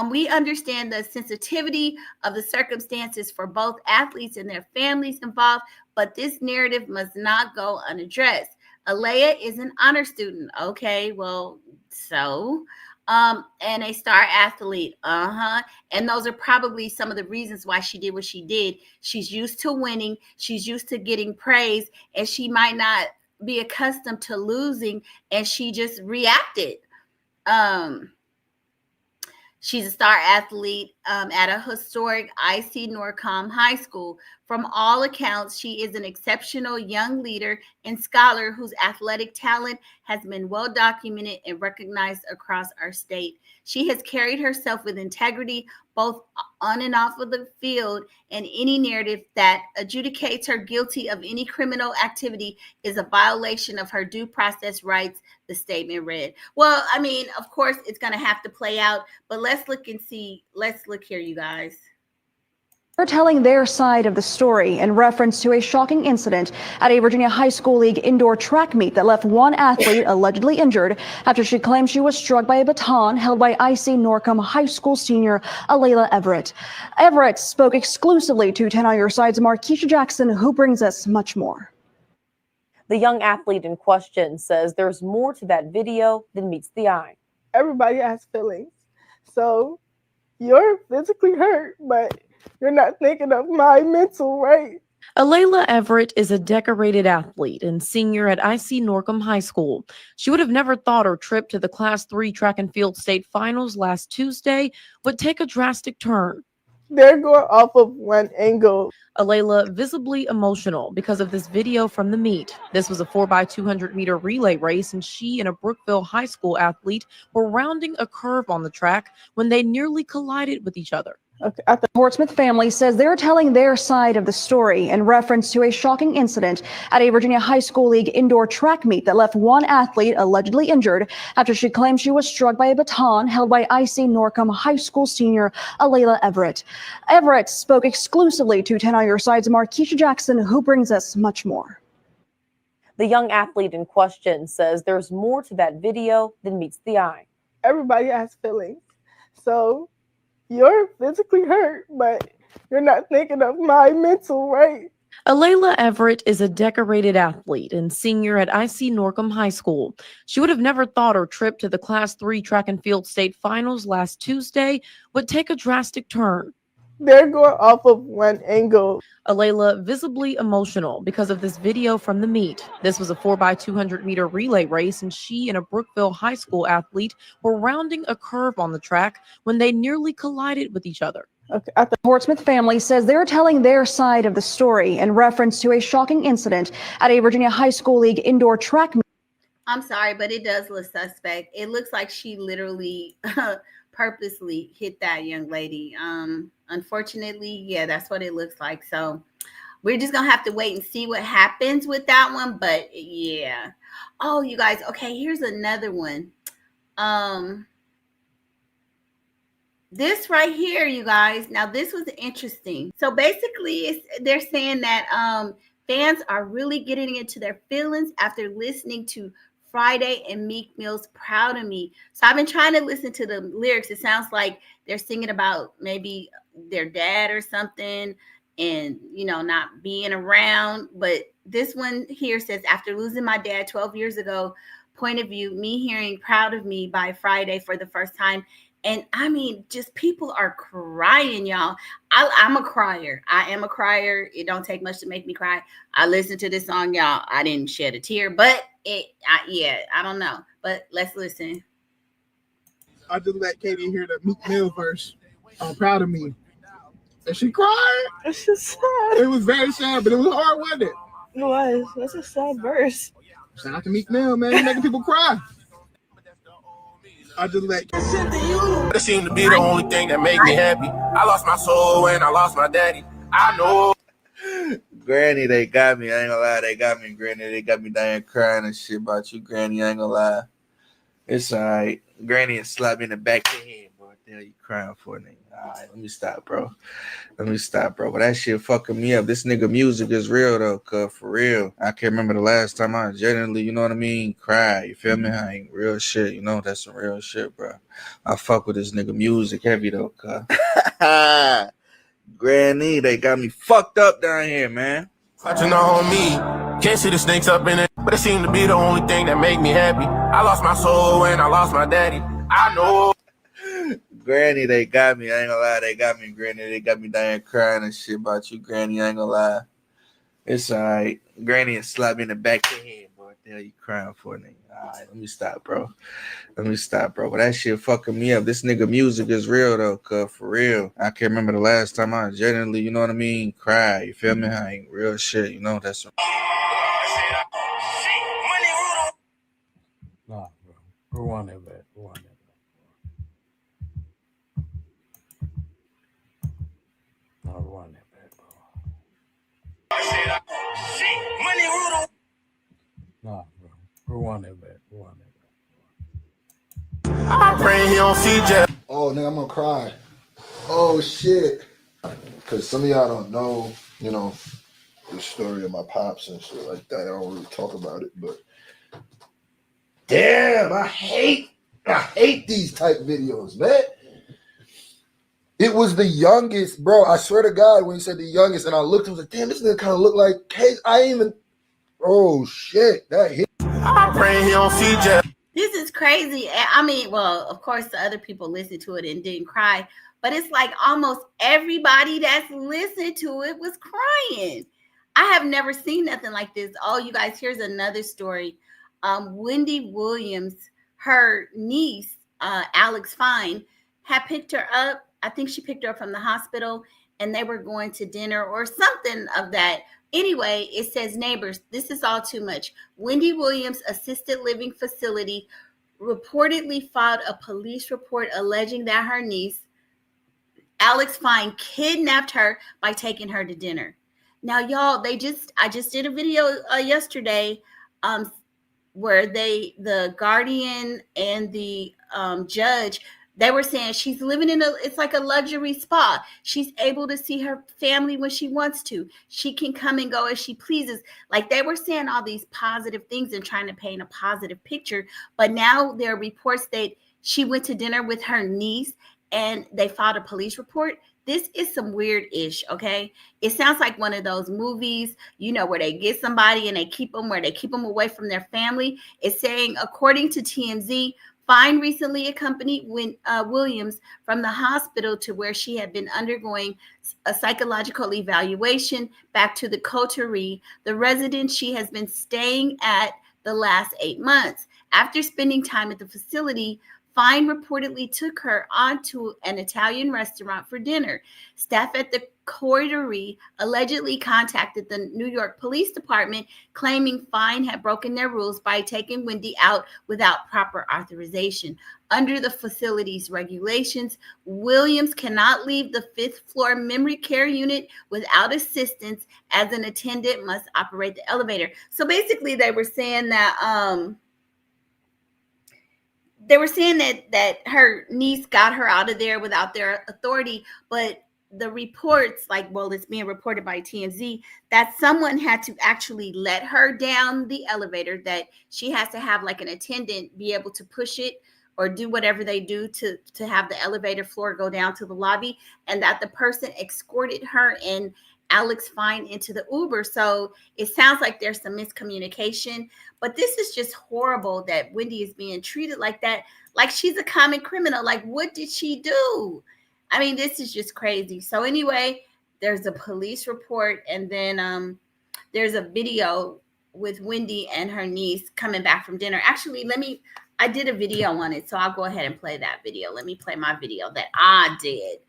We understand the sensitivity of the circumstances for both athletes and their families involved, but this narrative must not go unaddressed. Alea is an honor student. Okay, well, so and a star athlete. And those are probably some of the reasons why she did what she did. She's used to winning, she's used to getting praise, and she might not be accustomed to losing, and she just reacted. She's a star athlete at a historic IC Norcom High School. From all accounts, she is an exceptional young leader and scholar whose athletic talent has been well documented and recognized across our state. She has carried herself with integrity, both on and off of the field, and any narrative that adjudicates her guilty of any criminal activity is a violation of her due process rights, the statement read. Well, I mean, of course, it's going to have to play out, but let's look and see. Let's look here, you guys. They're telling their side of the story in reference to a shocking incident at a Virginia High School League indoor track meet that left one athlete allegedly injured after she claimed she was struck by a baton held by IC Norcom High School senior Alayla Everett. Everett spoke exclusively to 10 on Your Side's Markeisha Jackson, who brings us much more. The young athlete in question says there's more to that video than meets the eye. Everybody has feelings. So you're physically hurt, but you're not thinking of my mental, right? Alayla Everett is a decorated athlete and senior at IC Norcom High School. She would have never thought her trip to the Class 3 track and field state finals last Tuesday would take a drastic turn. They're going off of one angle. Alayla visibly emotional because of this video from the meet. This was a 4x200 meter relay race, and she and a Brookville High School athlete were rounding a curve on the track when they nearly collided with each other. The Portsmouth family says they're telling their side of the story in reference to a shocking incident at a Virginia High School League indoor track meet that left one athlete allegedly injured after she claimed she was struck by a baton held by IC Norcom High School senior Alayla Everett. Everett spoke exclusively to 10 on Your Side's Markeisha Jackson, who brings us much more. The young athlete in question says there's more to that video than meets the eye. Everybody has feelings. So you're physically hurt, but you're not thinking of my mental, right? Alayla Everett is a decorated athlete and senior at IC Norcom High School. She would have never thought her trip to the Class 3 track and field state finals last Tuesday would take a drastic turn. They're going off of one angle. Alayla visibly emotional because of this video from the meet. This was a 4x200 meter relay race, and she and a Brookville High School athlete were rounding a curve on the track when they nearly collided with each other. The Portsmouth family says they're telling their side of the story in reference to a shocking incident at a Virginia High School League indoor track meet. I'm sorry, but it does look suspect. It looks like she literally purposely hit that young lady. Unfortunately, yeah, that's what it looks like. So we're just gonna have to wait and see what happens with that one. But yeah. Oh, you guys, okay, here's another one. This right here, you guys. Now this was interesting. So basically they're saying that fans are really getting into their feelings after listening to Friday and Meek Mill's Proud of Me. So I've been trying to listen to the lyrics. It sounds like they're singing about maybe their dad or something and, you know, not being around. But this one here says, after losing my dad 12 years ago, point of view, me hearing Proud of Me by Friday for the first time. And I mean, just people are crying, y'all. I'm a crier. I am a crier. It don't take much to make me cry. I listened to this song, y'all. I didn't shed a tear, but I don't know. But let's listen. I just let Katie hear the Meek Mill verse. I'm proud of me. And she cried. It's just sad. It was very sad, but it was hard, wasn't it? It was. That's a sad verse. Shout out to Meek Mill, man. He's making people cry. I just let That seemed to be the only thing that made me happy. I lost my soul and I lost my daddy. I know. Granny, they got me. I ain't gonna lie, they got me. Granny, they got me down crying and shit about you, Granny. I ain't gonna lie. It's all right. Granny slapped me in the back of the head, boy. What the hell you crying for, nigga? All right, let me stop, bro. Let me stop, bro. But that shit fucking me up. This nigga music is real though, cuz for real. I can't remember the last time I genuinely, you know what I mean, cried. You feel me? I ain't real shit, you know, that's some real shit, bro. I fuck with this nigga music heavy though, cuz. Granny, they got me fucked up down here, man. Clutching on me. Can't see the snakes up in it, but it seemed to be the only thing that make me happy. I lost my soul when I lost my daddy. I know. Granny, they got me. I ain't gonna lie, they got me, Granny. They got me down crying and shit about you, Granny. I ain't gonna lie. It's alright. Granny and slap me in the back of the head, boy. What the hell you crying for, nigga? Alright, let me stop, bro. Let me stop, bro. But that shit fucking me up. This nigga music is real though, cuz for real. I can't remember the last time I genuinely, you know what I mean, cried. You feel me? I ain't real shit, you know, that's some. Nah, bro. Rewind that back. Rewind that back. Nah, rewind that back, bro. Nah, bro. Rewind that back. Rewind that back. I'm praying he don't see Jeff. Oh, nigga, I'm gonna cry. Oh, shit. Because some of y'all don't know, you know, the story of my pops and shit like that. I don't really talk about it, but damn, I hate these type videos, man. It was the youngest, bro. I swear to God, when he said the youngest, and I looked, I was like, damn, this nigga kind of look like Case. I ain't even, oh, shit, that hit. I'm praying he don't see Jeff. This is crazy. I mean, well, of course, the other people listened to it and didn't cry, but it's like almost everybody that's listened to it was crying. I have never seen nothing like this. Oh, you guys, here's another story. Wendy Williams, her niece, Alex Fine, had picked her up. I think she picked her up from the hospital, and they were going to dinner or something of that. Anyway, it says, neighbors, this is all too much. Wendy Williams' assisted living facility reportedly filed a police report alleging that her niece, Alex Fine, kidnapped her by taking her to dinner. Now, y'all, I just did a video yesterday where the guardian and the judge, they were saying she's living it's like a luxury spa. She's able to see her family when she wants to. She can come and go as she pleases. Like, they were saying all these positive things and trying to paint a positive picture. But now there are reports that she went to dinner with her niece and they filed a police report. This is some weird-ish, okay? It sounds like one of those movies, you know, where they get somebody and they keep them away from their family. It's saying, according to TMZ, Fine recently accompanied Williams from the hospital to where she had been undergoing a psychological evaluation back to the Coterie, the residence she has been staying at the last 8 months. After spending time at the facility, Fine reportedly took her onto an Italian restaurant for dinner. Staff at the Coterie allegedly contacted the New York Police Department, claiming Fine had broken their rules by taking Wendy out without proper authorization. Under the facility's regulations, Williams cannot leave the 5th floor memory care unit without assistance, as an attendant must operate the elevator. So basically, they were saying that that her niece got her out of there without their authority, but the reports, like, well, it's being reported by TMZ, that someone had to actually let her down the elevator, that she has to have like an attendant be able to push it or do whatever they do to have the elevator floor go down to the lobby, and that the person escorted her and Alex Fine into the Uber. So it sounds like there's some miscommunication, but this is just horrible that Wendy is being treated like that, like she's a common criminal. Like, what did she do? I mean, this is just crazy. So anyway, there's a police report, and then there's a video with Wendy and her niece coming back from dinner. Actually, I did a video on it, so I'll go ahead and play that video. Let me play my video that I did.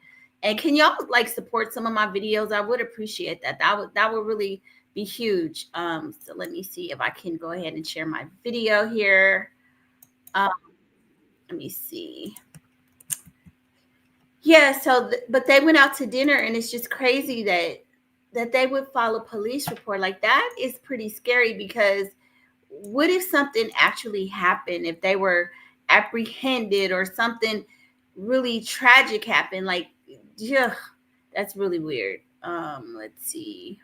And can y'all like support some of my videos? I would appreciate that. That would really be huge. So let me see if I can go ahead and share my video here. Let me see. Yeah, so but they went out to dinner, and it's just crazy that they would file a police report. Like, that is pretty scary, because what if something actually happened, if they were apprehended or something really tragic happened? Like, yeah, that's really weird. Let's see.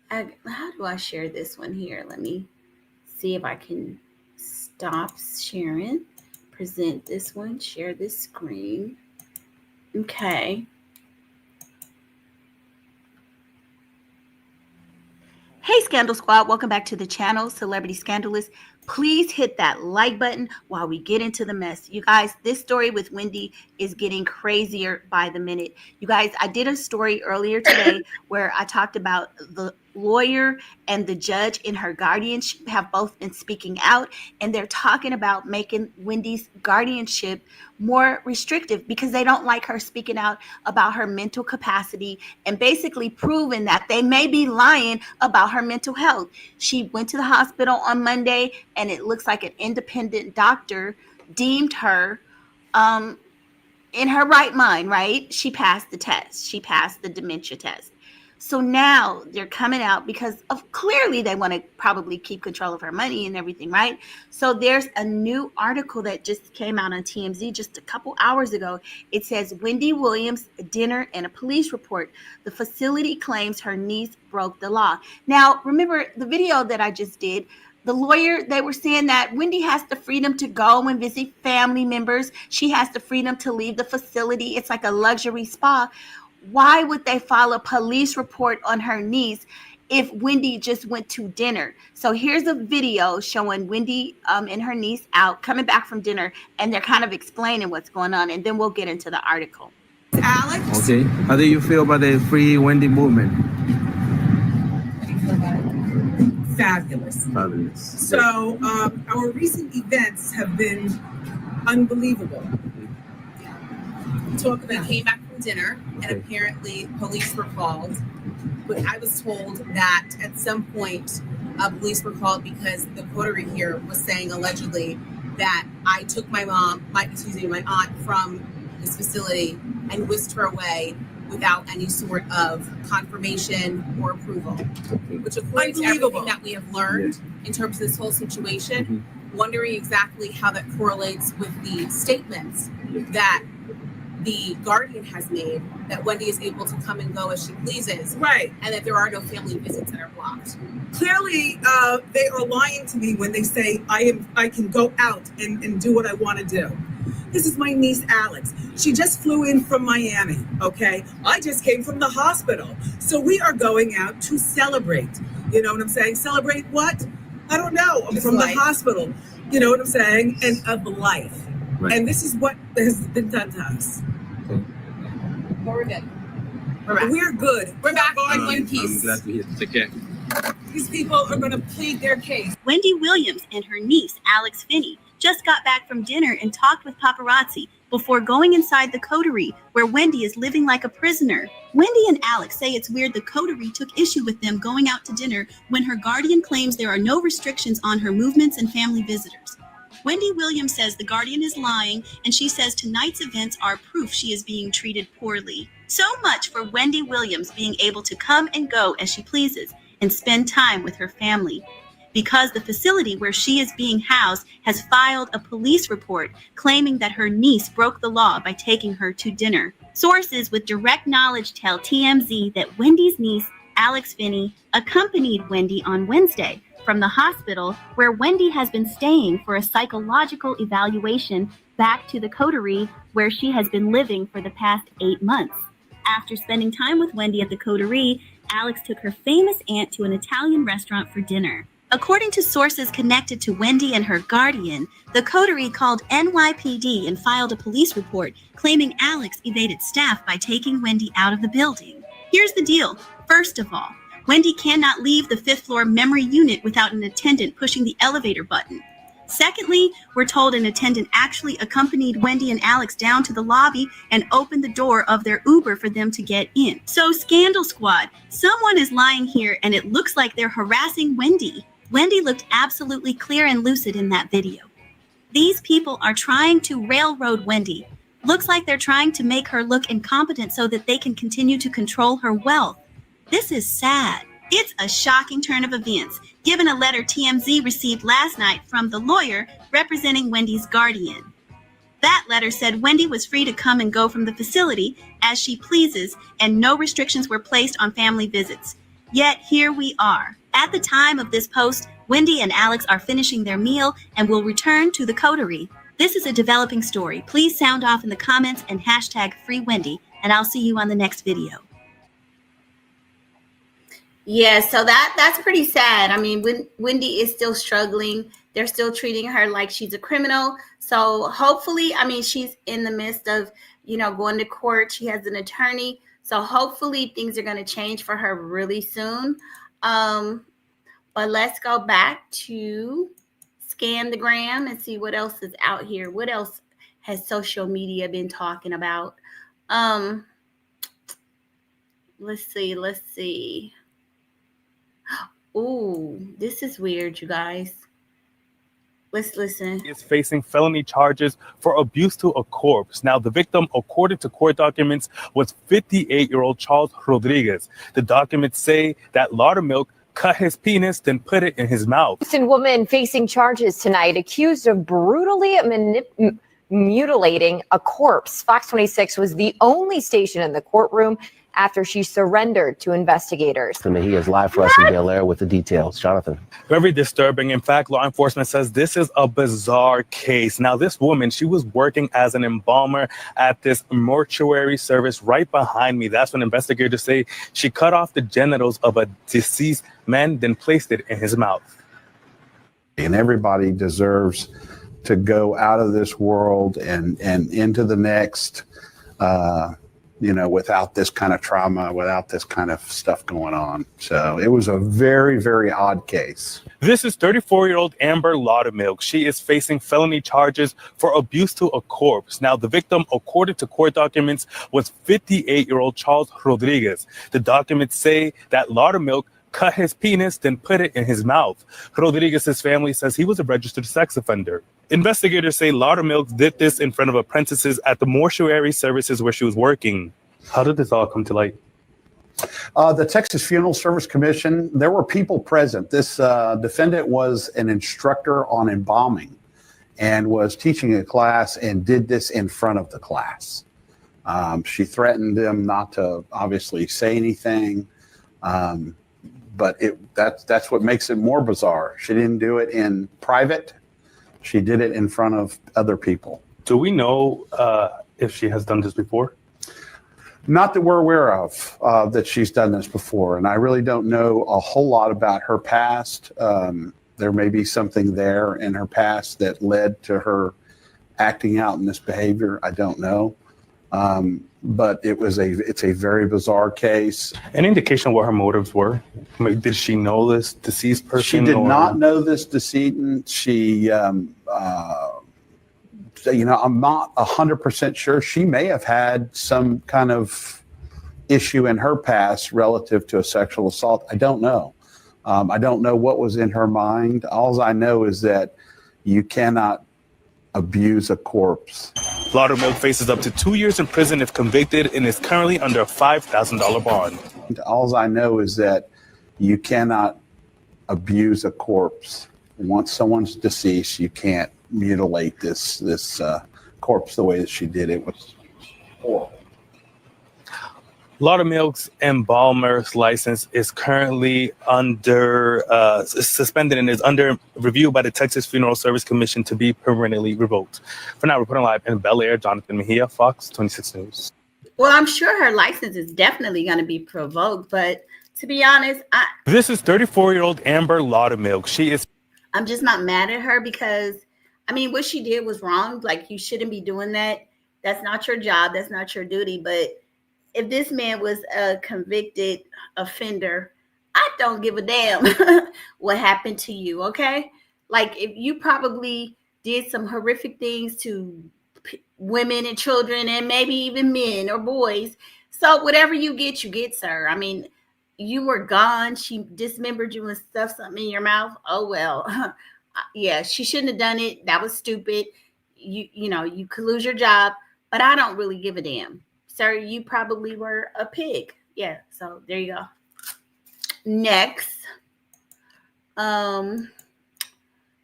How do I share this one here? Let me see if I can stop sharing. Present this one. Share this screen. Okay. Hey, Scandal Squad. Welcome back to the channel, Celebrity Scandalous. Please hit that like button while we get into the mess. You guys, this story with Wendy is getting crazier by the minute. You guys, I did a story earlier today where I talked about the lawyer and the judge in her guardianship have both been speaking out, and they're talking about making Wendy's guardianship more restrictive because they don't like her speaking out about her mental capacity and basically proving that they may be lying about her mental health. She went to the hospital on Monday, and it looks like an independent doctor deemed her in her right mind, right? She passed the test. She passed the dementia test. So now they're coming out because of clearly they want to probably keep control of her money and everything, right? So there's a new article that just came out on TMZ just a couple hours ago. It says Wendy Williams dinner and a police report. The facility claims her niece broke the law. Now, remember the video that I just did, the lawyer, they were saying that Wendy has the freedom to go and visit family members. She has the freedom to leave the facility. It's like a luxury spa. Why would they file a police report on her niece if Wendy just went to dinner? So here's a video showing Wendy and her niece out coming back from dinner, and they're kind of explaining what's going on, and then we'll get into the article. Alex? Okay. How do you feel about the Free Wendy movement? Fabulous. Fabulous. So our recent events have been unbelievable. We came back from dinner, and apparently police were called. But I was told that at some point police were called because the coterie here was saying allegedly that I took my aunt from this facility and whisked her away without any sort of confirmation or approval. Which, according to everything that we have learned in terms of this whole situation, wondering exactly how that correlates with the statements that the guardian has made that Wendy is able to come and go as she pleases. Right. And that there are no family visits that are blocked. Clearly, they are lying to me when they say I can go out and do what I want to do. This is my niece, Alex. She just flew in from Miami, okay? I just came from the hospital. So we are going out to celebrate. You know what I'm saying? Celebrate what? I don't know. I'm from the hospital. You know what I'm saying? And of life. Right. And this is what has been done to us. But we're good. We're good. We're back in one piece. I'm glad to hear. Take care. These people are going to plead their case. Wendy Williams and her niece, Alex Finney, just got back from dinner and talked with paparazzi before going inside the coterie where Wendy is living like a prisoner. Wendy and Alex say it's weird the coterie took issue with them going out to dinner when her guardian claims there are no restrictions on her movements and family visitors. Wendy Williams says the guardian is lying, and she says tonight's events are proof she is being treated poorly. So much for Wendy Williams being able to come and go as she pleases and spend time with her family. Because the facility where she is being housed has filed a police report claiming that her niece broke the law by taking her to dinner. Sources with direct knowledge tell TMZ that Wendy's niece, Alex Finney, accompanied Wendy on Wednesday from the hospital where Wendy has been staying for a psychological evaluation back to the coterie where she has been living for the past 8 months. After spending time with Wendy at the coterie, Alex took her famous aunt to an Italian restaurant for dinner. According to sources connected to Wendy and her guardian, the coterie called NYPD and filed a police report claiming Alex evaded staff by taking Wendy out of the building. Here's the deal. First of all, Wendy cannot leave the 5th floor memory unit without an attendant pushing the elevator button. Secondly, we're told an attendant actually accompanied Wendy and Alex down to the lobby and opened the door of their Uber for them to get in. So, Scandal Squad, someone is lying here and it looks like they're harassing Wendy. Wendy looked absolutely clear and lucid in that video. These people are trying to railroad Wendy. Looks like they're trying to make her look incompetent so that they can continue to control her wealth. This is sad. It's a shocking turn of events, given a letter TMZ received last night from the lawyer representing Wendy's guardian. That letter said Wendy was free to come and go from the facility as she pleases, and no restrictions were placed on family visits. Yet here we are. At the time of this post, Wendy and Alex are finishing their meal and will return to the coterie. This is a developing story. Please sound off in the comments and hashtag #FreeWendy, and I'll see you on the next video. Yeah, so that's pretty sad. I mean, Wendy is still struggling. They're still treating her like she's a criminal. So hopefully, I mean, she's in the midst of, going to court. She has an attorney. So hopefully things are going to change for her really soon. But let's go back to scan the gram and see what else is out here. What else has social media been talking about? Let's see. Ooh, this is weird, you guys. Let's listen. Is facing felony charges for abuse to a corpse. Now, the victim, according to court documents, was 58-year-old Charles Rodriguez. The documents say that Laudermilk cut his penis, then put it in his mouth. Houston woman facing charges tonight, accused of brutally mutilating a corpse. Fox 26 was the only station in the courtroom after she surrendered to investigators. He is live for us in Bel Air with the details. Jonathan. Very disturbing. In fact, law enforcement says this is a bizarre case. Now, this woman, she was working as an embalmer at this mortuary service right behind me. That's when investigators say she cut off the genitals of a deceased man, then placed it in his mouth. And everybody deserves to go out of this world and into the next, without this kind of trauma, without this kind of stuff going on. So it was a very, very odd case. This is 34-year-old Amber Laudermilk. She is facing felony charges for abuse to a corpse. Now, the victim, according to court documents, was 58-year-old Charles Rodriguez. The documents say that Laudermilk cut his penis, then put it in his mouth. Rodriguez's family says he was a registered sex offender. Investigators say Laudermilk did this in front of apprentices at the mortuary services where she was working. How did this all come to light? The Texas Funeral Service Commission, there were people present. This defendant was an instructor on embalming and was teaching a class and did this in front of the class. She threatened them not to obviously say anything. But that's what makes it more bizarre. She didn't do it in private. She did it in front of other people. Do we know if she has done this before? Not that we're aware of that she's done this before. And I really don't know a whole lot about her past. There may be something there in her past that led to her acting out in this behavior. I don't know. But it's a very bizarre case. Any indication what her motives were? I mean, did she know this deceased person? She did not know this decedent. She, I'm not 100% sure. She may have had some kind of issue in her past relative to a sexual assault. I don't know. I don't know what was in her mind. All I know is that you cannot abuse a corpse. Laudermilk faces up to 2 years in prison if convicted and is currently under a $5,000 bond. All I know is that you cannot abuse a corpse. Once someone's deceased, you can't mutilate this corpse the way that she did. It was horrible. Laudermilk's embalmer's license is currently suspended and is under review by the Texas Funeral Service Commission to be permanently revoked. For now, reporting live in Bel Air, Jonathan Mejia, Fox 26 News. Well, I'm sure her license is definitely going to be revoked, but to be honest, This is 34-year-old Amber Laudermilk. I'm just not mad at her because, I mean, what she did was wrong. Like, you shouldn't be doing that. That's not your job. That's not your duty. But if this man was a convicted offender, I don't give a damn what happened to you, okay? Like, if you probably did some horrific things to women and children and maybe even men or boys. So whatever you get, sir. I mean, you were gone. She dismembered you and stuffed something in your mouth. Oh, well. Yeah, she shouldn't have done it. That was stupid. You could lose your job, but I don't really give a damn. Sir, you probably were a pig. Yeah, so there you go. Next.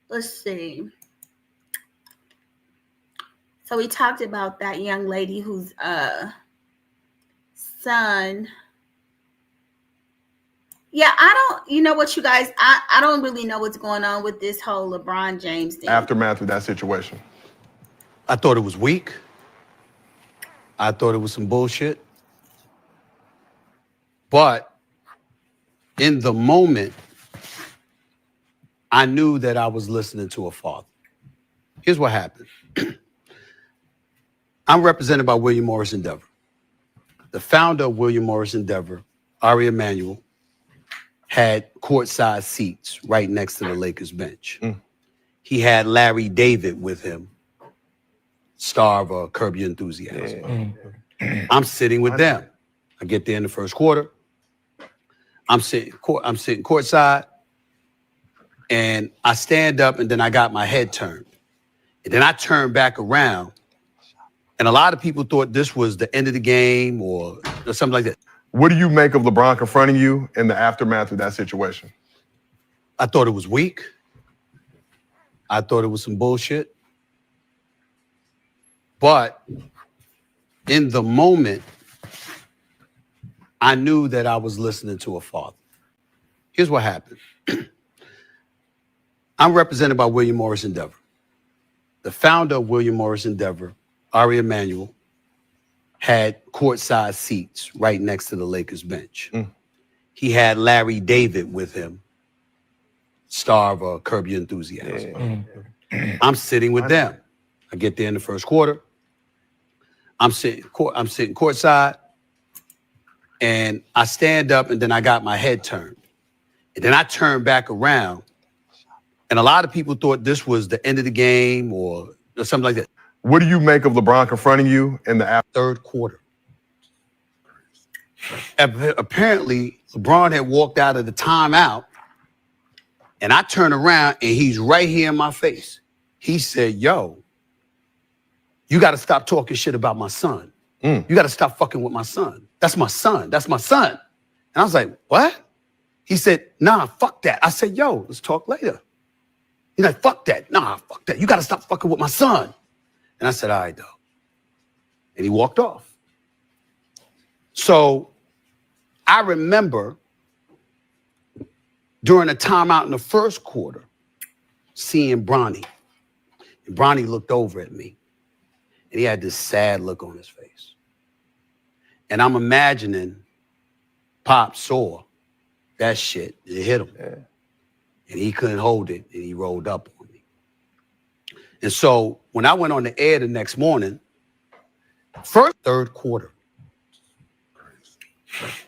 Let's see. So we talked about that young lady whose son. Yeah, you know what, you guys, I don't really know what's going on with this whole LeBron James thing. Aftermath of that situation. I thought it was weak. I thought it was some bullshit. But in the moment, I knew that I was listening to a father. Here's what happened. I'm represented by William Morris Endeavor. The founder of William Morris Endeavor, Ari Emanuel, had courtside seats right next to the Lakers bench. He had Larry David with him, star of Curb Your Enthusiasm. I'm sitting with them. I get there in the first quarter. I'm sitting courtside, and I stand up, and then I got my head turned. And then I turned back around, and a lot of people thought this was the end of the game or something like that. What do you make of LeBron confronting you in the aftermath of that situation? I thought it was weak. I thought it was some bullshit. But in the moment, I knew that I was listening to a father. Here's what happened. I'm represented by William Morris Endeavor. The founder of William Morris Endeavor, Ari Emanuel, had courtside seats right next to the Lakers bench. He had Larry David with him, star of Curb Your Enthusiasm. I'm sitting with them. I get there in the first quarter. I'm sitting courtside, and I stand up, and then I got my head turned. And then I turned back around, and a lot of people thought this was the end of the game or something like that. What do you make of LeBron confronting you in the third quarter? Apparently, LeBron had walked out of the timeout, and I turned around, and he's right here in my face. He said, yo, you got to stop talking shit about my son. You got to stop fucking with my son. That's my son. That's my son. And I was like, what? He said, nah, fuck that. I said, yo, let's talk later. He's like, fuck that. Nah, fuck that. You got to stop fucking with my son. And I said, all right, though. And he walked off. So I remember during a timeout in the first quarter, seeing Bronny. And Bronny looked over at me. And he had this sad look on his face. And I'm imagining Pop saw that shit. It hit him. And he couldn't hold it. And he rolled up on me. And so when I went on the air the next morning, third quarter,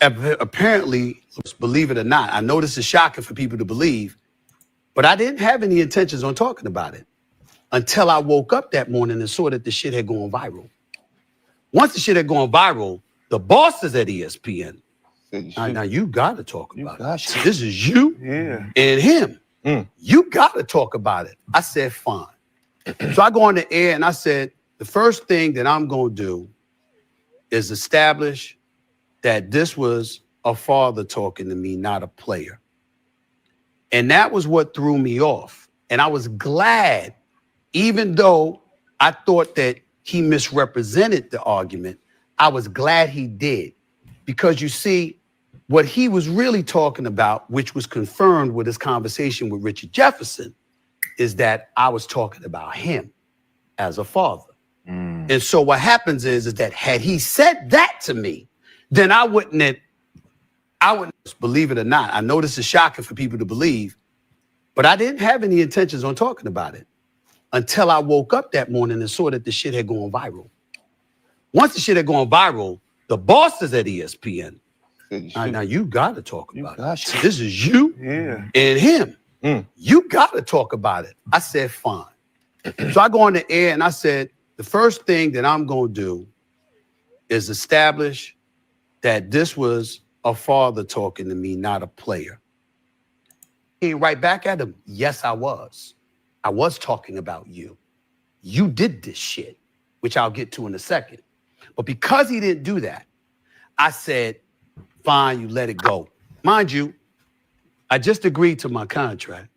apparently, believe it or not, I know this is shocking for people to believe, but I didn't have any intentions on talking about it until I woke up that morning and saw that the shit had gone viral. Once the shit had gone viral, the bosses at ESPN, now you got to talk about it. This is you and him. You got to talk about it. I said, fine. So I go on the air and I said, the first thing that I'm going to do is establish that this was a father talking to me, not a player. And that was what threw me off. And I was glad, even though I thought that he misrepresented the argument, I was glad he did. Because you see, what he was really talking about, which was confirmed with his conversation with Richard Jefferson, is that I was talking about him as a father. And so what happens is that had he said that to me, then I wouldn't, believe it or not, I know this is shocking for people to believe, but I didn't have any intentions on talking about it until I woke up that morning and saw that the shit had gone viral. Once the shit had gone viral, the bosses at ESPN, now you got to talk about it. This is you and him. You got to talk about it. I said, fine. So I go on the air and I said, the first thing that I'm going to do is establish that this was a father talking to me, not a player. He right back at him. Yes, I was. I was talking about you. You did this shit, which I'll get to in a second. But because he didn't do that, I said, fine, you let it go. Mind you, I just agreed to my contract.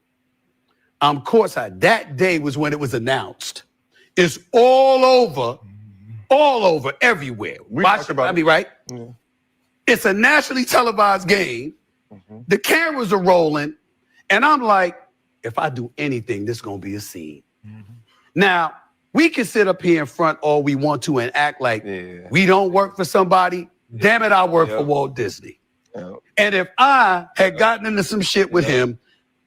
Courtside. That day was when it was announced. It's all over, everywhere. Watch, I be right. Yeah. It's a nationally televised game. The cameras are rolling, and I'm like, if I do anything, this is gonna be a scene. Now, we can sit up here in front all we want to and act like we don't work for somebody. Damn it, I work for Walt Disney. And if I had gotten into some shit with him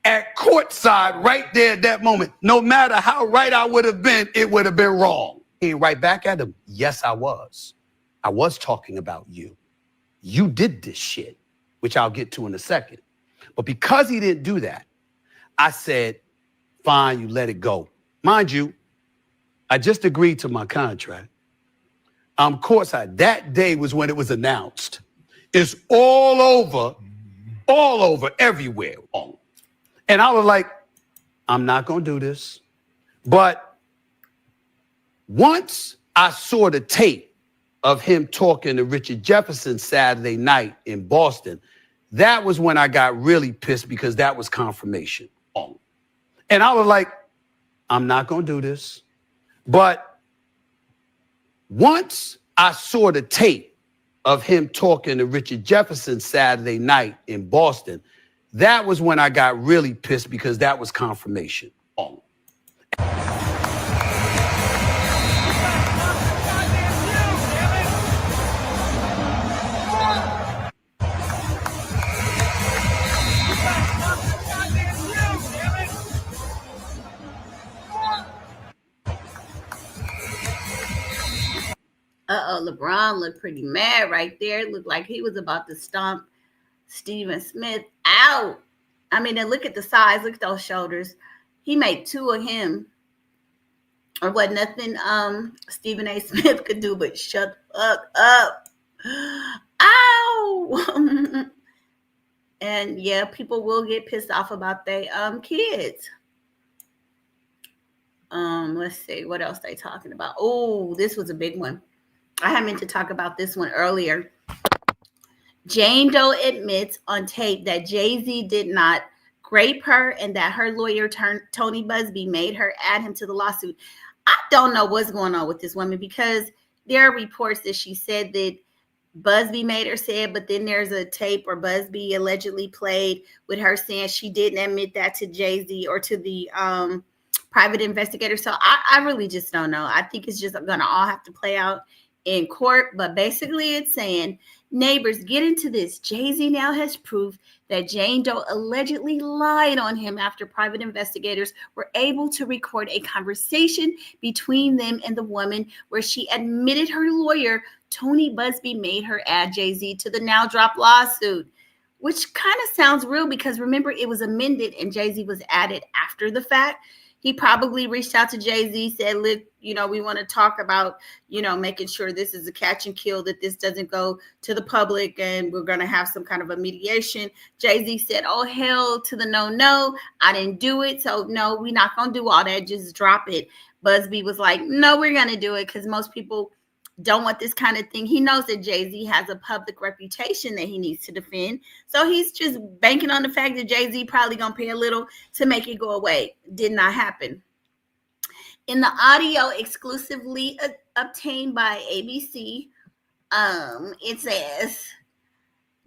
at courtside right there at that moment, no matter how right I would have been, it would have been wrong. And right back at him, yes, I was. I was talking about you. You did this shit, which I'll get to in a second. But because he didn't do that, I said, fine, you let it go. Mind you, I just agreed to my contract. Courtside. That day was when it was announced. It's all over, everywhere. And I was like, I'm not going to do this. But once I saw the tape of him talking to Richard Jefferson Saturday night in Boston, that was when I got really pissed because that was confirmation. And I was like, I'm not going to do this. But once I saw the tape of him talking to Richard Jefferson Saturday night in Boston, that was when I got really pissed because that was confirmation. LeBron looked pretty mad right there. It looked like he was about to stomp Stephen Smith out. I mean, and look at the size. Look at those shoulders. He made two of him. Or what nothing Stephen A. Smith could do but shut the fuck up. Ow! And yeah, people will get pissed off about their kids. Let's see what else they talking about. Oh, this was a big one. I had meant to talk about this one earlier. Jane Doe admits on tape that Jay-Z did not grape her and that her lawyer Tony Busby made her add him to the lawsuit. I don't know what's going on with this woman because there are reports that she said that Busby made her say it, but then there's a tape where Busby allegedly played with her saying she didn't admit that to Jay-Z or to the private investigator. So I really just don't know. I think it's just going to all have to play out in court. But basically it's saying, neighbors, get into this. Jay-Z now has proof that Jane Doe allegedly lied on him after private investigators were able to record a conversation between them and the woman where she admitted her lawyer, Tony Busby, made her add Jay-Z to the now dropped lawsuit, which kind of sounds real because remember, it was amended and Jay-Z was added after the fact. He probably reached out to Jay-Z, said, look, we want to talk about, making sure this is a catch and kill, that this doesn't go to the public and we're going to have some kind of a mediation. Jay-Z said, oh, hell to the no. I didn't do it. So, no, we're not going to do all that. Just drop it. Busby was like, no, we're going to do it because most people don't want this kind of thing. He knows that Jay-Z has a public reputation that he needs to defend. So he's just banking on the fact that Jay-Z probably going to pay a little to make it go away. Did not happen. In the audio exclusively obtained by ABC, it says,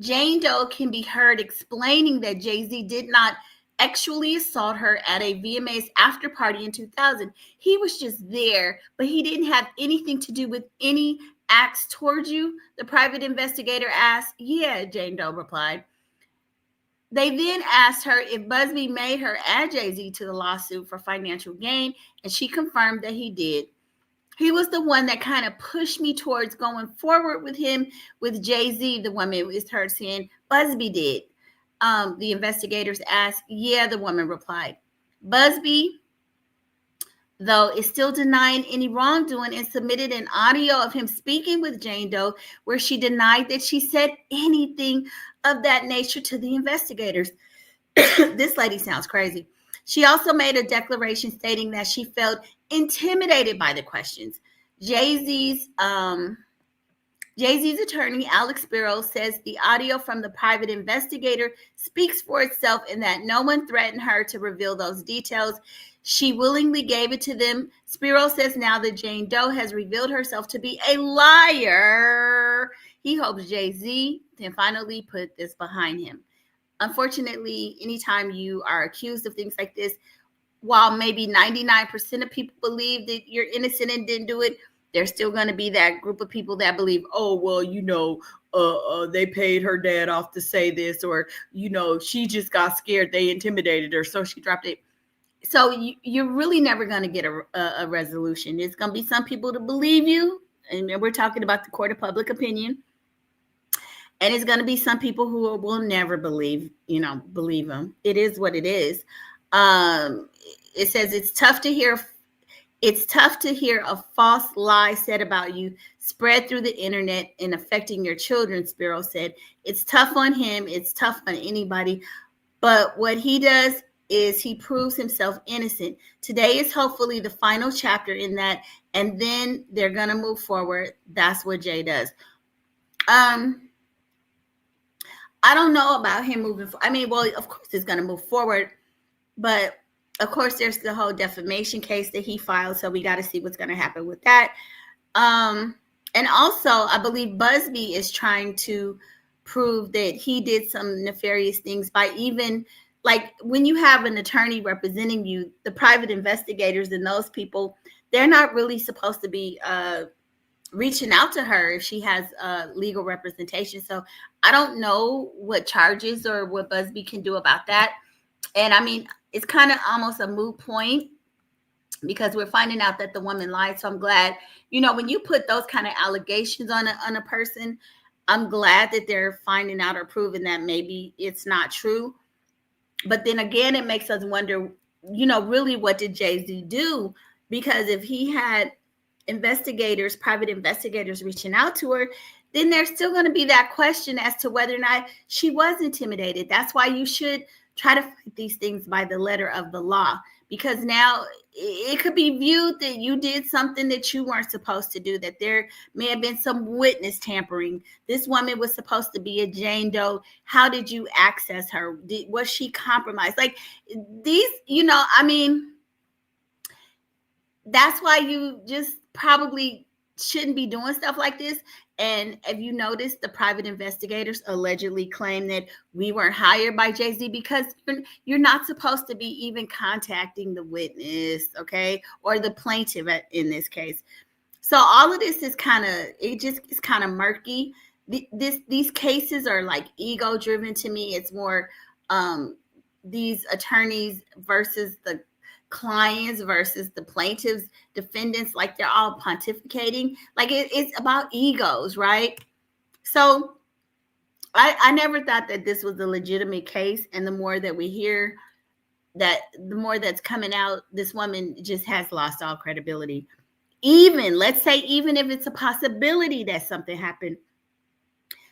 Jane Doe can be heard explaining that Jay-Z did not actually assault her at a VMA's after party in 2000. He was just there, but he didn't have anything to do with any acts towards you, the private investigator asked. Yeah, Jane Doe replied. They then asked her if Busby made her add Jay-Z to the lawsuit for financial gain, and she confirmed that he did. He was the one that kind of pushed me towards going forward with him with Jay-Z, the woman was heard saying. Busby did. The investigators asked. Yeah, the woman replied. Busby, though, is still denying any wrongdoing and submitted an audio of him speaking with Jane Doe where she denied that she said anything of that nature to the investigators. This lady sounds crazy. She also made a declaration stating that she felt intimidated by the questions. Jay-Z's attorney, Alex Spiro, says the audio from the private investigator speaks for itself in that no one threatened her to reveal those details. She willingly gave it to them. Spiro says now that Jane Doe has revealed herself to be a liar. He hopes Jay-Z can finally put this behind him. Unfortunately, anytime you are accused of things like this, while maybe 99% of people believe that you're innocent and didn't do it, there's still going to be that group of people that believe, oh, well, they paid her dad off to say this, or, she just got scared. They intimidated her, so she dropped it. So you're really never going to get a resolution. There's going to be some people to believe you, and we're talking about the court of public opinion. And it's going to be some people who will never believe them. It is what it is. It says it's tough to hear a false lie said about you spread through the internet and affecting your children, Spiro said. It's tough on him. It's tough on anybody. But what he does is he proves himself innocent. Today is hopefully the final chapter in that, and then they're going to move forward. That's what Jay does. I don't know about him moving forward. I mean, well, of course it's going to move forward, but of course there's the whole defamation case that he filed, so we got to see what's going to happen with that. And also, I believe Busby is trying to prove that he did some nefarious things by even, like, when you have an attorney representing you, the private investigators and those people, they're not really supposed to be reaching out to her if she has legal representation. So I don't know what charges or what Busby can do about that. And I mean, it's kind of almost a moot point because we're finding out that the woman lied. So I'm glad, when you put those kind of allegations on a person, I'm glad that they're finding out or proving that maybe it's not true. But then again, it makes us wonder, really what did Jay-Z do? Because if he had private investigators reaching out to her, then there's still going to be that question as to whether or not she was intimidated. That's why you should try to fight these things by the letter of the law, because now it could be viewed that you did something that you weren't supposed to do, that there may have been some witness tampering. This woman was supposed to be a Jane Doe. How did you access her? Was she compromised? Like these, that's why you just probably shouldn't be doing stuff like this. And if you notice, the private investigators allegedly claim that we weren't hired by Jay-Z because you're not supposed to be even contacting the witness, okay, or the plaintiff in this case. So all of this is kind of murky. These cases are like ego driven to me. It's more these attorneys versus the clients versus the plaintiffs, defendants, like they're all pontificating. Like it's about egos, right? So I never thought that this was a legitimate case. And the more that we hear that, the more that's coming out, this woman just has lost all credibility. Let's say even if it's a possibility that something happened,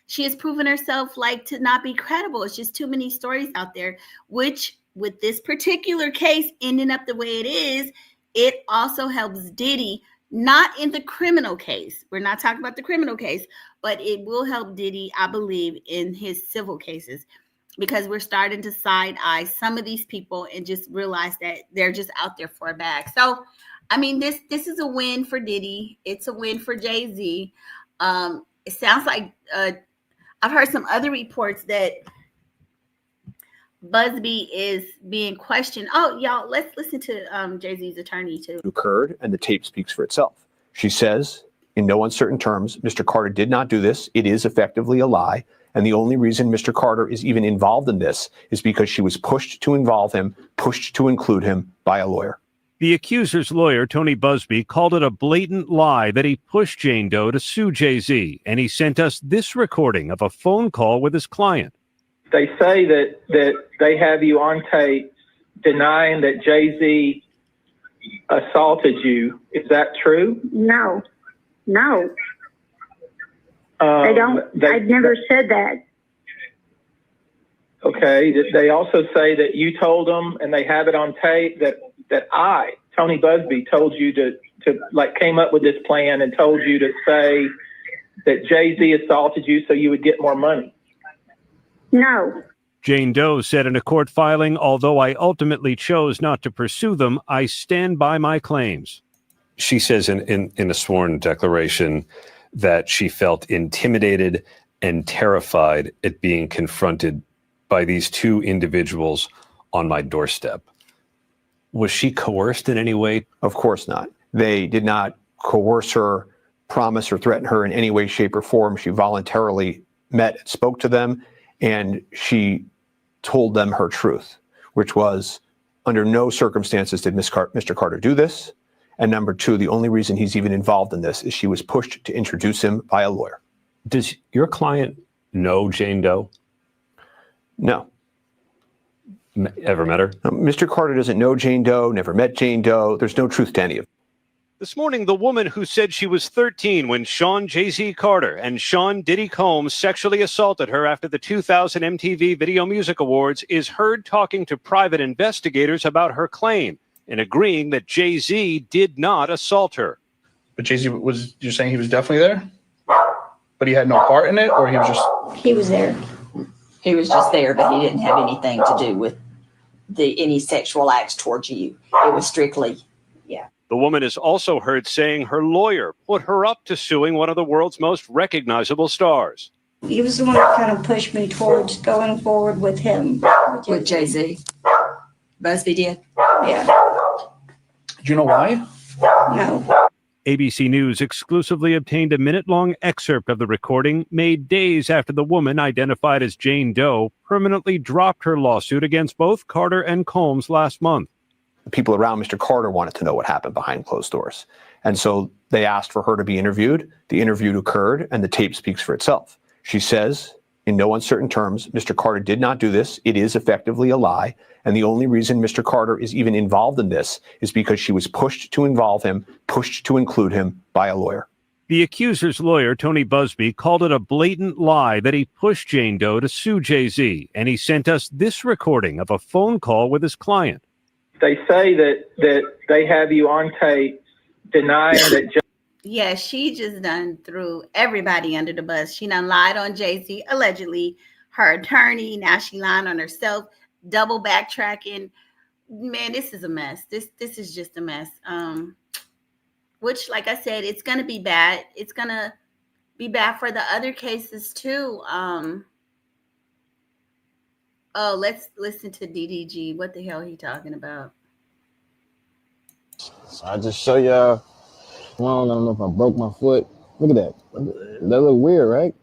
she has proven herself to not be credible. It's just too many stories out there, which with this particular case ending up the way it is, it also helps Diddy, not in the criminal case. We're not talking about the criminal case, but it will help Diddy, I believe, in his civil cases, because we're starting to side eye some of these people and just realize that they're just out there for a bag. So, I mean, this is a win for Diddy. It's a win for Jay-Z. It sounds like I've heard some other reports that Busby is being questioned. Oh, y'all, let's listen to Jay-Z's attorney too. Occurred, and the tape speaks for itself. She says, in no uncertain terms, Mr. Carter did not do this. It is effectively a lie. And the only reason Mr. Carter is even involved in this is because she was pushed to involve him, pushed to include him by a lawyer. The accuser's lawyer, Tony Busby, called it a blatant lie that he pushed Jane Doe to sue Jay-Z. And he sent us this recording of a phone call with his client. They say that they have you on tape denying that Jay-Z assaulted you. Is that true? No. They don't. I've never said that. Okay. They also say that you told them, and they have it on tape, that I, Tony Busby, told you to came up with this plan and told you to say that Jay-Z assaulted you so you would get more money. No. Jane Doe said in a court filing, although I ultimately chose not to pursue them, I stand by my claims. She says in a sworn declaration that she felt intimidated and terrified at being confronted by these two individuals on my doorstep. Was she coerced in any way? Of course not. They did not coerce her, promise or threaten her in any way, shape, or form. She voluntarily met and spoke to them, and she told them her truth, which was, under no circumstances did Mr. Carter do this. And number two, the only reason he's even involved in this is she was pushed to introduce him by a lawyer. Does your client know Jane Doe? No. Ever met her? No, Mr. Carter doesn't know Jane Doe, never met Jane Doe. There's no truth to any of it. This morning, the woman who said she was 13 when Sean Jay-Z Carter and Sean Diddy Combs sexually assaulted her after the 2000 MTV Video Music Awards is heard talking to private investigators about her claim and agreeing that Jay-Z did not assault her. But Jay-Z you're saying he was definitely there? But he had no part in it, or he was just... He was there. He was just there, but he didn't have anything to do with any sexual acts towards you. It was strictly, yeah. The woman is also heard saying her lawyer put her up to suing one of the world's most recognizable stars. He was the one that kind of pushed me towards going forward with him. With Jay-Z. Busby did? Yeah. Do you know why? No. ABC News exclusively obtained a minute-long excerpt of the recording made days after the woman, identified as Jane Doe, permanently dropped her lawsuit against both Carter and Combs last month. The people around Mr. Carter wanted to know what happened behind closed doors. And so they asked for her to be interviewed. The interview occurred, and the tape speaks for itself. She says, in no uncertain terms, Mr. Carter did not do this. It is effectively a lie. And the only reason Mr. Carter is even involved in this is because she was pushed to involve him, pushed to include him by a lawyer. The accuser's lawyer, Tony Busby, called it a blatant lie that he pushed Jane Doe to sue Jay-Z, and he sent us this recording of a phone call with his client. They say that they have you on tape denying that. Yeah, she just done threw everybody under the bus. She done lied on Jay-Z, allegedly, her attorney. Now she lying on herself, double backtracking. Man, this is a mess. This is just a mess. Which, like I said, it's gonna be bad. It's gonna be bad for the other cases too. Oh, let's listen to DDG. What the hell he talking about? So I just show y'all. Well, I don't know if I broke my foot. Look at that. That look weird, right?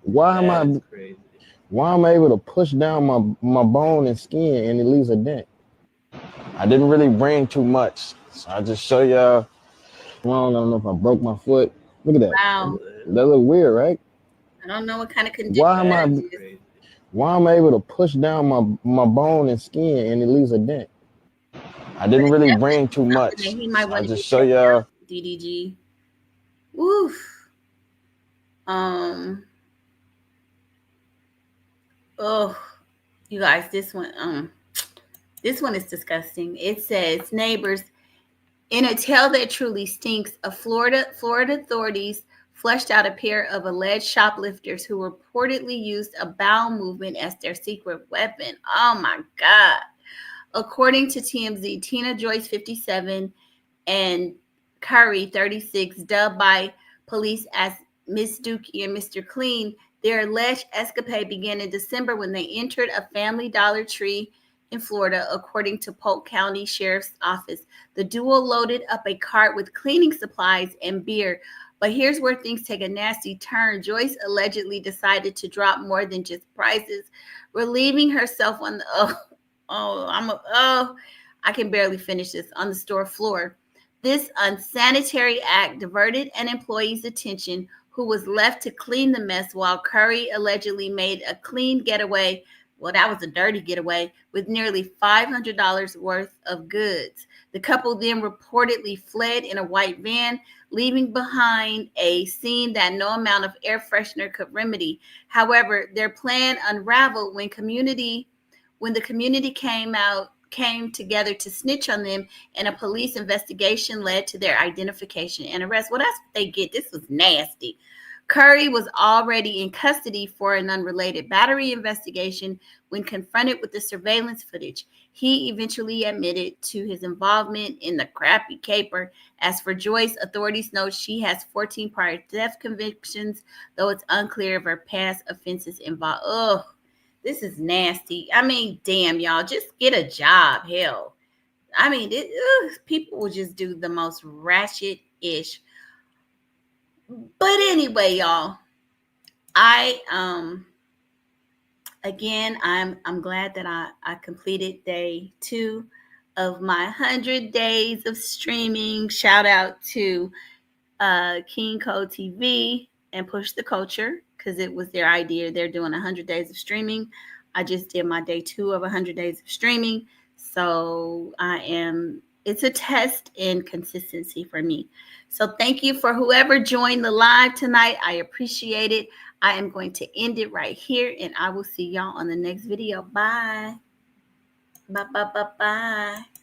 Why am I able to push down my bone and skin and it leaves a dent? I didn't really bring too much. So I just show y'all. Well, I don't know if I broke my foot. Look at that. Wow. That look weird, right? I don't know what kind of condition. Why am I able to push down my bone and skin and it leaves a dent? I didn't really bring too much. I just show y'all. DDG. Woof. Oh, you guys, this one is disgusting. It says, neighbors, in a tale that truly stinks, Florida authorities flushed out a pair of alleged shoplifters who reportedly used a bowel movement as their secret weapon. Oh my God. According to TMZ, Tina Joyce, 57, and Curry, 36, dubbed by police as Miss Dookie and Mr. Clean, their alleged escapade began in December when they entered a family Dollar Tree in Florida, according to Polk County Sheriff's Office. The duo loaded up a cart with cleaning supplies and beer. But here's where things take a nasty turn. Joyce allegedly decided to drop more than just prices, relieving herself on the I can barely finish this, on the store floor. This unsanitary act diverted an employee's attention, who was left to clean the mess, while Curry allegedly made a clean getaway. Well, that was a dirty getaway, with nearly $500 worth of goods. The couple then reportedly fled in a white van, leaving behind a scene that no amount of air freshener could remedy. However, their plan unraveled when the community came together to snitch on them, and a police investigation led to their identification and arrest. Well, that's what they get. This was nasty. Curry was already in custody for an unrelated battery investigation when confronted with the surveillance footage. He eventually admitted to his involvement in the crappy caper. As for Joyce, authorities know she has 14 prior theft convictions, though it's unclear if her past offenses involve. Ugh, this is nasty. I mean, damn, y'all, just get a job. Hell, I mean, people will just do the most ratchet-ish. But anyway, y'all, I'm glad that I completed day 2 of my 100 days of streaming. Shout out to King Code TV and Push the Culture, because it was their idea. They're doing 100 days of streaming. I just did my day 2 of 100 days of streaming. So it's a test in consistency for me. So thank you for whoever joined the live tonight. I appreciate it. I am going to end it right here, and I will see y'all on the next video. Bye. Bye, bye, bye, bye.